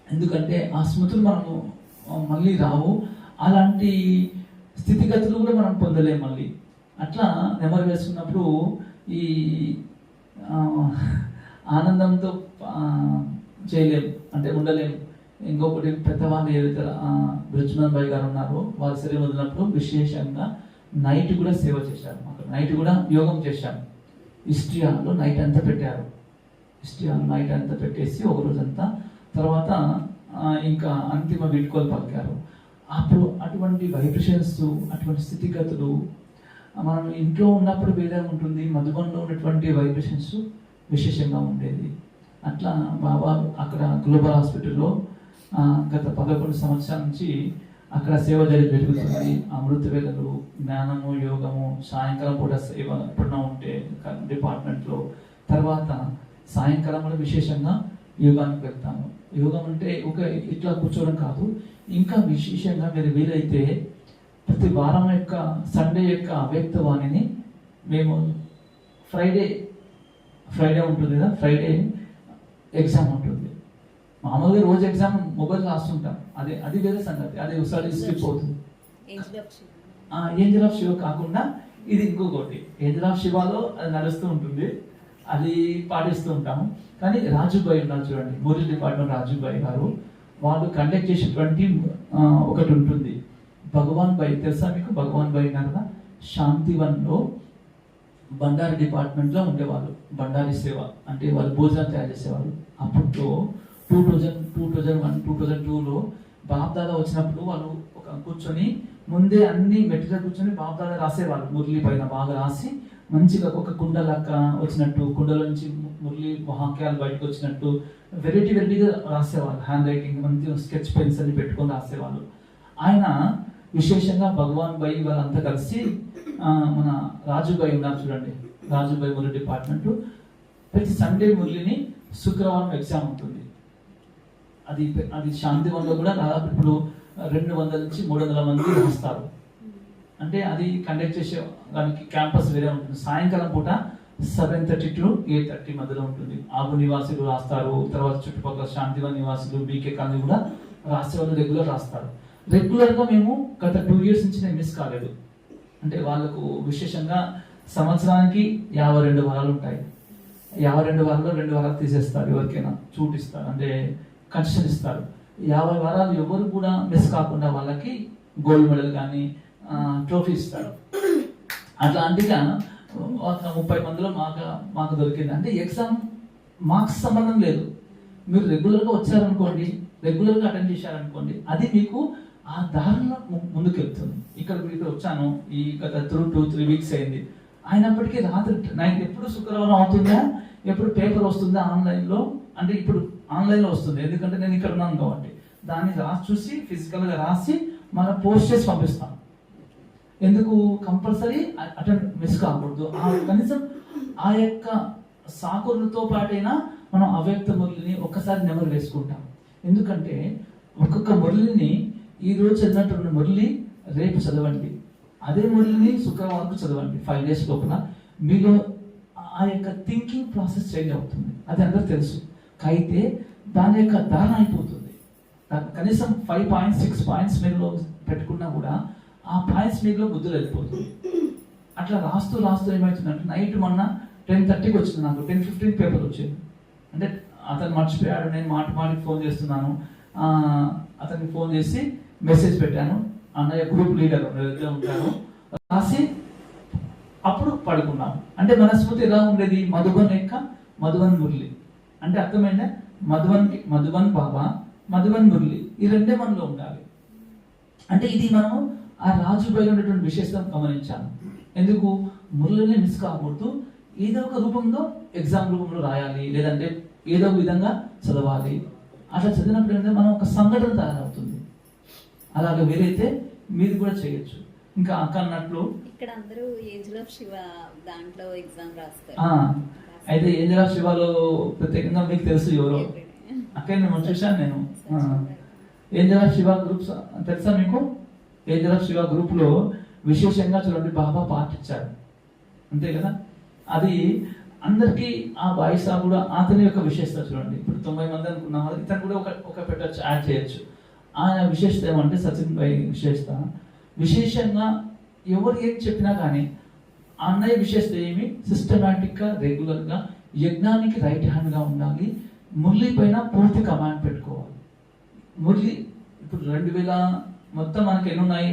ఎందుకంటే ఆ స్మృతులు మనము మళ్ళీ రావు, అలాంటి స్థితిగతులు కూడా మనం పొందలేము మళ్ళీ. అట్లా నెమరు వేసుకున్నప్పుడు ఈ ఆనందంతో చేయలేము, అంటే ఉండలేము. ఇంకొకటి పెద్దవాళ్ళు ఏదైతే బ్రిజ్మన్ భాయ్ గారు ఉన్నారో వారి శరీరం వదిలినప్పుడు విశేషంగా నైట్ కూడా సేవ చేశారు. అక్కడ నైట్ కూడా యోగం చేశారు. ఇస్ట్రియాలో నైట్ అంతా పెట్టారు. ఇస్ట్రియాలో నైట్ అంతా పెట్టేసి ఒక రోజంతా తర్వాత ఇంకా అంతిమ వీడ్కోలు పలికారు. అప్పుడు అటువంటి వైబ్రేషన్స్, అటువంటి స్థితిగతులు మనం ఇంట్లో ఉన్నప్పుడు వేరే ఉంటుంది, మధుబన్లో ఉన్నటువంటి వైబ్రేషన్స్ విశేషంగా ఉండేది. అట్లా బాబా అక్కడ గ్లోబల్ హాస్పిటల్లో గత 11 సంవత్సరాల నుంచి అక్కడ సేవ జరుగుతుంది. అమృత వేళలు, జ్ఞానము, యోగము, సాయంకాలం పూట సేవ ఎప్పుడన్నా ఉంటే డిపార్ట్మెంట్లో. తర్వాత సాయంకాలం కూడా విశేషంగా యోగానికి వెళ్తాము. యోగం అంటే ఒక ఇట్లా కూర్చోవడం కాదు, ఇంకా విశేషంగా మీరు వీలైతే ప్రతి వారం యొక్క సండే యొక్క అవ్యక్త వాణిని మేము ఫ్రైడే ఉంటుంది కదా, ఫ్రైడే ఎగ్జామ్ ఉంటుంది. మామూలుగా రోజు ఎగ్జామ్ మొబైల్ రాస్తుంటాం, అది వేరే సంగతి, అది ఒకసారి స్కిప్ అవుతుంది. ఏంజల్ ఆఫ్ శివ కాకుండా ఇది ఇంకొకటి ఏంజల్ ఆఫ్ శివాలో అది నడుస్తూ ఉంటుంది, అది పాటిస్తూ ఉంటాము. కానీ రాజుబాయ్ ఉన్నారు చూడండి, మోడల్ డిపార్ట్మెంట్ రాజుబాయ్ గారు, వాళ్ళు కండక్ట్ చేసేటువంటి ఒకటి ఉంటుంది. భగవాన్ భాయ్ తెలుసా మీకు? భగవాన్ భాయ్ ఉన్నారు కదా, శాంతివన్లో బండారి డిపార్ట్మెంట్లో ఉండేవాళ్ళు. బండారి సేవ అంటే వాళ్ళు భోజనం తయారు చేసేవాళ్ళు. అప్పట్లో 2001, 2002లో బాబ్దాదా వచ్చినప్పుడు వాళ్ళు ఒక కూర్చొని ముందే అన్ని మెటీరియల్ కూర్చొని బాబ్దాదా రాసేవాళ్ళు. మురళి పైన బాగా రాసి మంచిగా ఒక కుండ లెక్క వచ్చినట్టు, కుండల నుంచి మురళి వాక్యాలు బయటకు వచ్చినట్టు వెరైటీగా రాసేవాళ్ళు. హ్యాండ్ రైటింగ్ మంచి స్కెచ్ పెన్స్ అని పెట్టుకొని రాసేవాళ్ళు. ఆయన విశేషంగా భగవాన్ భాయ్ వాళ్ళంతా కలిసి మన రాజుబాయ్ ఉన్నారు చూడండి, రాజుబాయ్ మురళి డిపార్ట్మెంట్ ప్రతి సండే మురళిని శుక్రవారం ఎగ్జామ్ ఉంటుంది. అది అది శాంతివనంలో కూడా దాదాపు ఇప్పుడు 200 నుంచి 300 మంది వస్తారు. అంటే అది కండక్ట్ చేసే దానికి క్యాంపస్ వేరే ఉంటుంది. సాయంకాలం పూట 7:30 to 8:30 మధ్యలో ఉంటుంది. ఆబు నివాసులు రాస్తారు, తర్వాత చుట్టుపక్కల శాంతివన్ నివాసులు, బీకే కాలనీ కూడా రాసే వాళ్ళు రెగ్యులర్ రాస్తారు. రెగ్యులర్గా మేము గత 2 years నుంచి నేను మిస్ కాలేదు. అంటే వాళ్ళకు విశేషంగా సంవత్సరానికి 52 వారాలు ఉంటాయి. 52 వారాల్లో 2 వారాలు తీసేస్తారు, ఎవరికైనా చూపిస్తారు, అంటే కన్సెషన్ ఇస్తారు. 50 వారాలు ఎవరు కూడా మిస్ కాకుండా వాళ్ళకి గోల్డ్ మెడల్ కానీ ట్రోఫీ ఇస్తారు. అట్లాంటిగా ఒక 30 మందిలో మాకు దొరికింది. అంటే ఎగ్జామ్ మార్క్స్ సంబంధం లేదు. మీరు రెగ్యులర్గా వచ్చారనుకోండి, రెగ్యులర్గా అటెండ్ చేశారనుకోండి, అది మీకు ఆ దారిలో ముందుకు వెళ్తుంది. ఇక్కడ వచ్చాను ఈ గత 2-3 weeks అయింది. అయినప్పటికీ రాత్రి 9 ఎప్పుడు శుక్రవారం అవుతుందా, ఎప్పుడు పేపర్ వస్తుందా ఆన్లైన్లో, అంటే ఇప్పుడు ఆన్లైన్లో వస్తుంది, ఎందుకంటే నేను ఇక్కడ ఉన్నాను కాబట్టి. దాన్ని చూసి ఫిజికల్గా రాసి మనం పోస్ట్ చేసి పంపిస్తాం. ఎందుకు కంపల్సరీ అటెండ్ మిస్ కాకూడదు. కనీసం ఆ యొక్క సాకులతో పాటైనా మనం అవ్యక్త మురళిని ఒక్కసారి నెమరు వేసుకుంటాం. ఎందుకంటే ఒక్కొక్క మురళిని ఈ రోజు చదివినటువంటి మురళి రేపు చదవండి, అదే మురళిని శుక్రవారం చదవండి. 5 days లోపల మీలో ఆ యొక్క థింకింగ్ ప్రాసెస్ చేంజ్ అవుతుంది. అది అందరూ తెలుసు. అయితే దాని యొక్క ధారణ అయిపోతుంది. కనీసం 5 points 6 points మీలో పెట్టుకున్నా కూడా ఆ పాయింట్స్ మీలో బుద్ధులు వెళ్ళిపోతుంది. అట్లా రాస్తూ ఏమవుతుందంటే నైట్ మొన్న 10:30కి వచ్చింది, నాకు 10:15 పేపర్ వచ్చింది. అంటే అతను మర్చిపోయాడు, నేను మాటికి ఫోన్ చేస్తున్నాను. అతనికి ఫోన్ చేసి మెసేజ్ పెట్టాను, అన్నయ్య గ్రూప్ లీడర్ దగ్గర ఉంటాను, రాసి అప్పుడు పడుకున్నాను. అంటే మన స్మృతి ఎలా ఉండేది, మధువన్ మురళి అంటే అర్థమైందా, మధువన్ బాబా, మధువన్ మురళి, ఈ రెండే మనలో ఉండాలి. అంటే ఇది మనం ఆ రాజుపై ఉన్నటువంటి విశేషం గమనించాను. ఎందుకు మురళిని మిస్ కాకూడదు, ఏదో ఒక రూపంలో ఎగ్జామ్ రూపంలో రాయాలి, లేదంటే ఏదో ఒక విధంగా చదవాలి. అట్లా చదివినప్పుడు ఏంటంటే మనం ఒక సంఘటన తయారవుతుంది. అలాగే వీలైతే మీరు కూడా చేయొచ్చు. ఇంకా అక్క అన్నట్లు ఇక్కడ అందరూ ఏంజల్ ఆఫ్ శివ దాంట్లో ఎగ్జామ్ రాస్తారు. అయితే ఏంజల్ ఆఫ్ శివలో ప్రత్యేకంగా మీకు తెలుసు ఎవరో అక్క, నేను చూశాను. నేను ఏంజల్ ఆఫ్ శివ గ్రూప్స్ తెలుసా మీకు? ఏంజల్ ఆఫ్ శివ గ్రూప్ లో విశేషంగా చూడండి, బాబా పాటించాడు, అంతే కదా. అది అందరికీ ఆ బాయిసా కూడా అతని యొక్క విశేషత చూడండి. ఇప్పుడు 90 మంది అనుకున్నాం, ఇతను కూడా ఒక పెట్టచ్చు, యాడ్ చేయొచ్చు. ఆయన విశేషత ఏమంటే సచిన్ భాయ్ విశేషంగా ఎవరు ఏం చెప్పినా కానీ అన్నయ్య విశేషత ఏమి, సిస్టమేటిక్గా రెగ్యులర్గా యజ్ఞానికి రైట్ హ్యాండ్గా ఉండాలి. మురళి పైన పూర్తి కమాండ్ పెట్టుకోవాలి. మురళి ఇప్పుడు 2000 మొత్తం మనకి ఎన్ని ఉన్నాయి,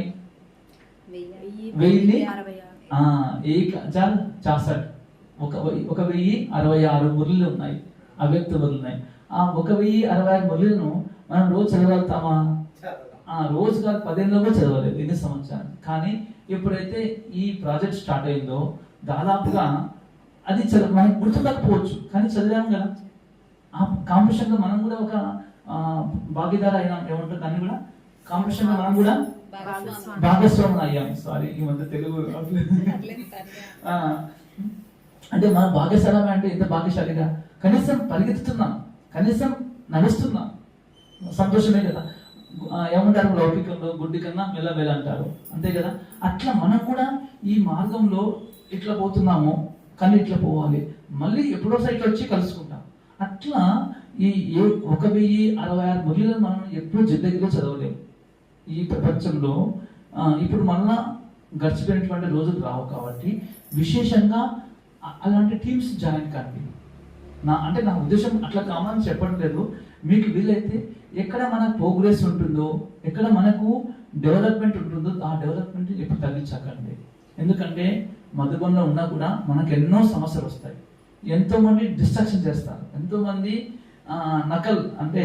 1066 1066 మురళిలు ఉన్నాయి, అవ్యక్త మురళి ఉన్నాయి. ఆ 1066 మురళిలను మనం రోజు చదవగలుగుతామా? రోజు కాదు, 10 ఏళ్ళలో చదవలేదు, 2 సంవత్సరాలు. కానీ ఎప్పుడైతే ఈ ప్రాజెక్ట్ స్టార్ట్ అయిందో దాదాపుగా అది మనకు గుర్తుండకపోవచ్చు, కానీ చదివాము కదా. ఆ కాంపిటీషన్లో మనం కూడా ఒక భాగీదారు అయినాం. ఏమంటారు దాన్ని కూడా, కాంపిటీషన్లో మనం కూడా భాగస్వాములు అయ్యాం. సారీ, ఈ మధ్య తెలుగు అంటే మన భాగ్యశాలమే అంటే ఎంత భాగ్యశాలిగా, కనీసం పరిగెత్తుతున్నాం, కనీసం నడుస్తున్నాం, సంతోషమే కదా. ఏమంటారు లౌకికంలో గుడ్డి కన్నా మెల్లమెల్ల అంటారు, అంతే కదా. అట్లా మనం కూడా ఈ మార్గంలో ఇట్లా పోతున్నాము, కానీ ఇట్లా పోవాలి, మళ్ళీ ఎప్పుడో సైట్ వచ్చి కలుసుకుంటాం. అట్లా ఈ 1066 మురళిలను మనం ఎప్పుడూ జిందగీలో చదవలేము ఈ ప్రపంచంలో. ఇప్పుడు మళ్ళా గడిచిపోయినటువంటి రోజులు రావు కాబట్టి విశేషంగా అలాంటి టీమ్స్ జాయిన్ కండి. అంటే నా ఉద్దేశం అట్లా కామని చెప్పడం లేదు. మీకు వీలైతే ఎక్కడ మన ప్రోగ్రెస్ ఉంటుందో, ఎక్కడ మనకు డెవలప్మెంట్ ఉంటుందో ఆ డెవలప్మెంట్ ఎప్పుడు తగ్గించకండి. ఎందుకంటే మధుబన్లో ఉన్నా కూడా మనకు ఎన్నో సమస్యలు వస్తాయి. ఎంతోమంది డిస్ట్రాక్షన్ చేస్తారు, ఎంతోమంది నకల్ అంటే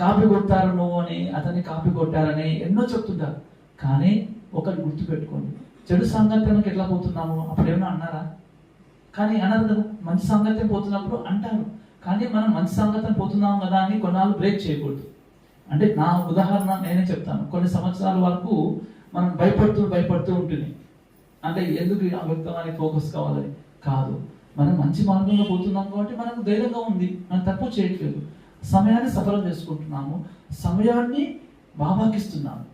కాపీ కొట్టారు నువ్వు అని, అతన్ని కాపీ కొట్టారని ఎన్నో చెప్తుంటారు. కానీ ఒకటి గుర్తుపెట్టుకోండి, చెడు సాంగత్యానికి ఎట్లా పోతున్నాము అప్పుడు ఏమన్నా అన్నారా? కానీ అన్నారు కదా, మంచి సాంగత్యం పోతున్నప్పుడు అంటారు. కానీ మనం మంచి సాంగత్యం పోతున్నాం కదా అని కొన్నాళ్ళు బ్రేక్ చేయకూడదు. అంటే నా ఉదాహరణ నేనే చెప్తాను. కొన్ని సంవత్సరాల వరకు మనం భయపడుతూ ఉంటుంది. అంటే ఎందుకు అవ్యక్తమానికి ఫోకస్ కావాలని కాదు, మనం మంచి మార్గంలో పోతున్నాం కాబట్టి మనకు ధైర్యంగా ఉంది, మనం తప్పు చేయట్లేదు. సమయాన్ని సఫలం చేసుకుంటున్నాము, సమయాన్ని బాబాకి ఇస్తున్నాము,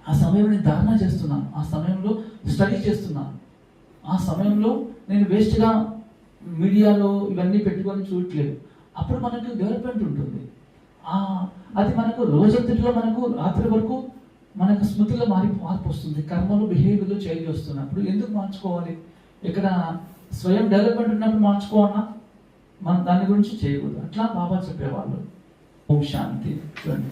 ఆ సమయాన్ని ధారణ చేస్తున్నాను, ఆ సమయంలో స్టడీ చేస్తున్నాను, ఆ సమయంలో నేను వేస్ట్గా మీడియాలో ఇవన్నీ పెట్టుకొని చూడట్లేదు. అప్పుడు మనకు డెవలప్మెంట్ ఉంటుంది. అది మనకు రోజంతటిలో మనకు రాత్రి వరకు మనకు స్మృతిలో మార్పు వస్తుంది. కర్మలు బిహేవియర్లో చేంజ్ వస్తున్నప్పుడు ఎందుకు మార్చుకోవాలి? ఇక్కడ స్వయం డెవలప్మెంట్ ఉన్నప్పుడు మార్చుకోవాలా, మనం దాని గురించి చేయకూడదు. అట్లా బాబా చెప్పేవాళ్ళు. ఓం శాంతి. చూడండి.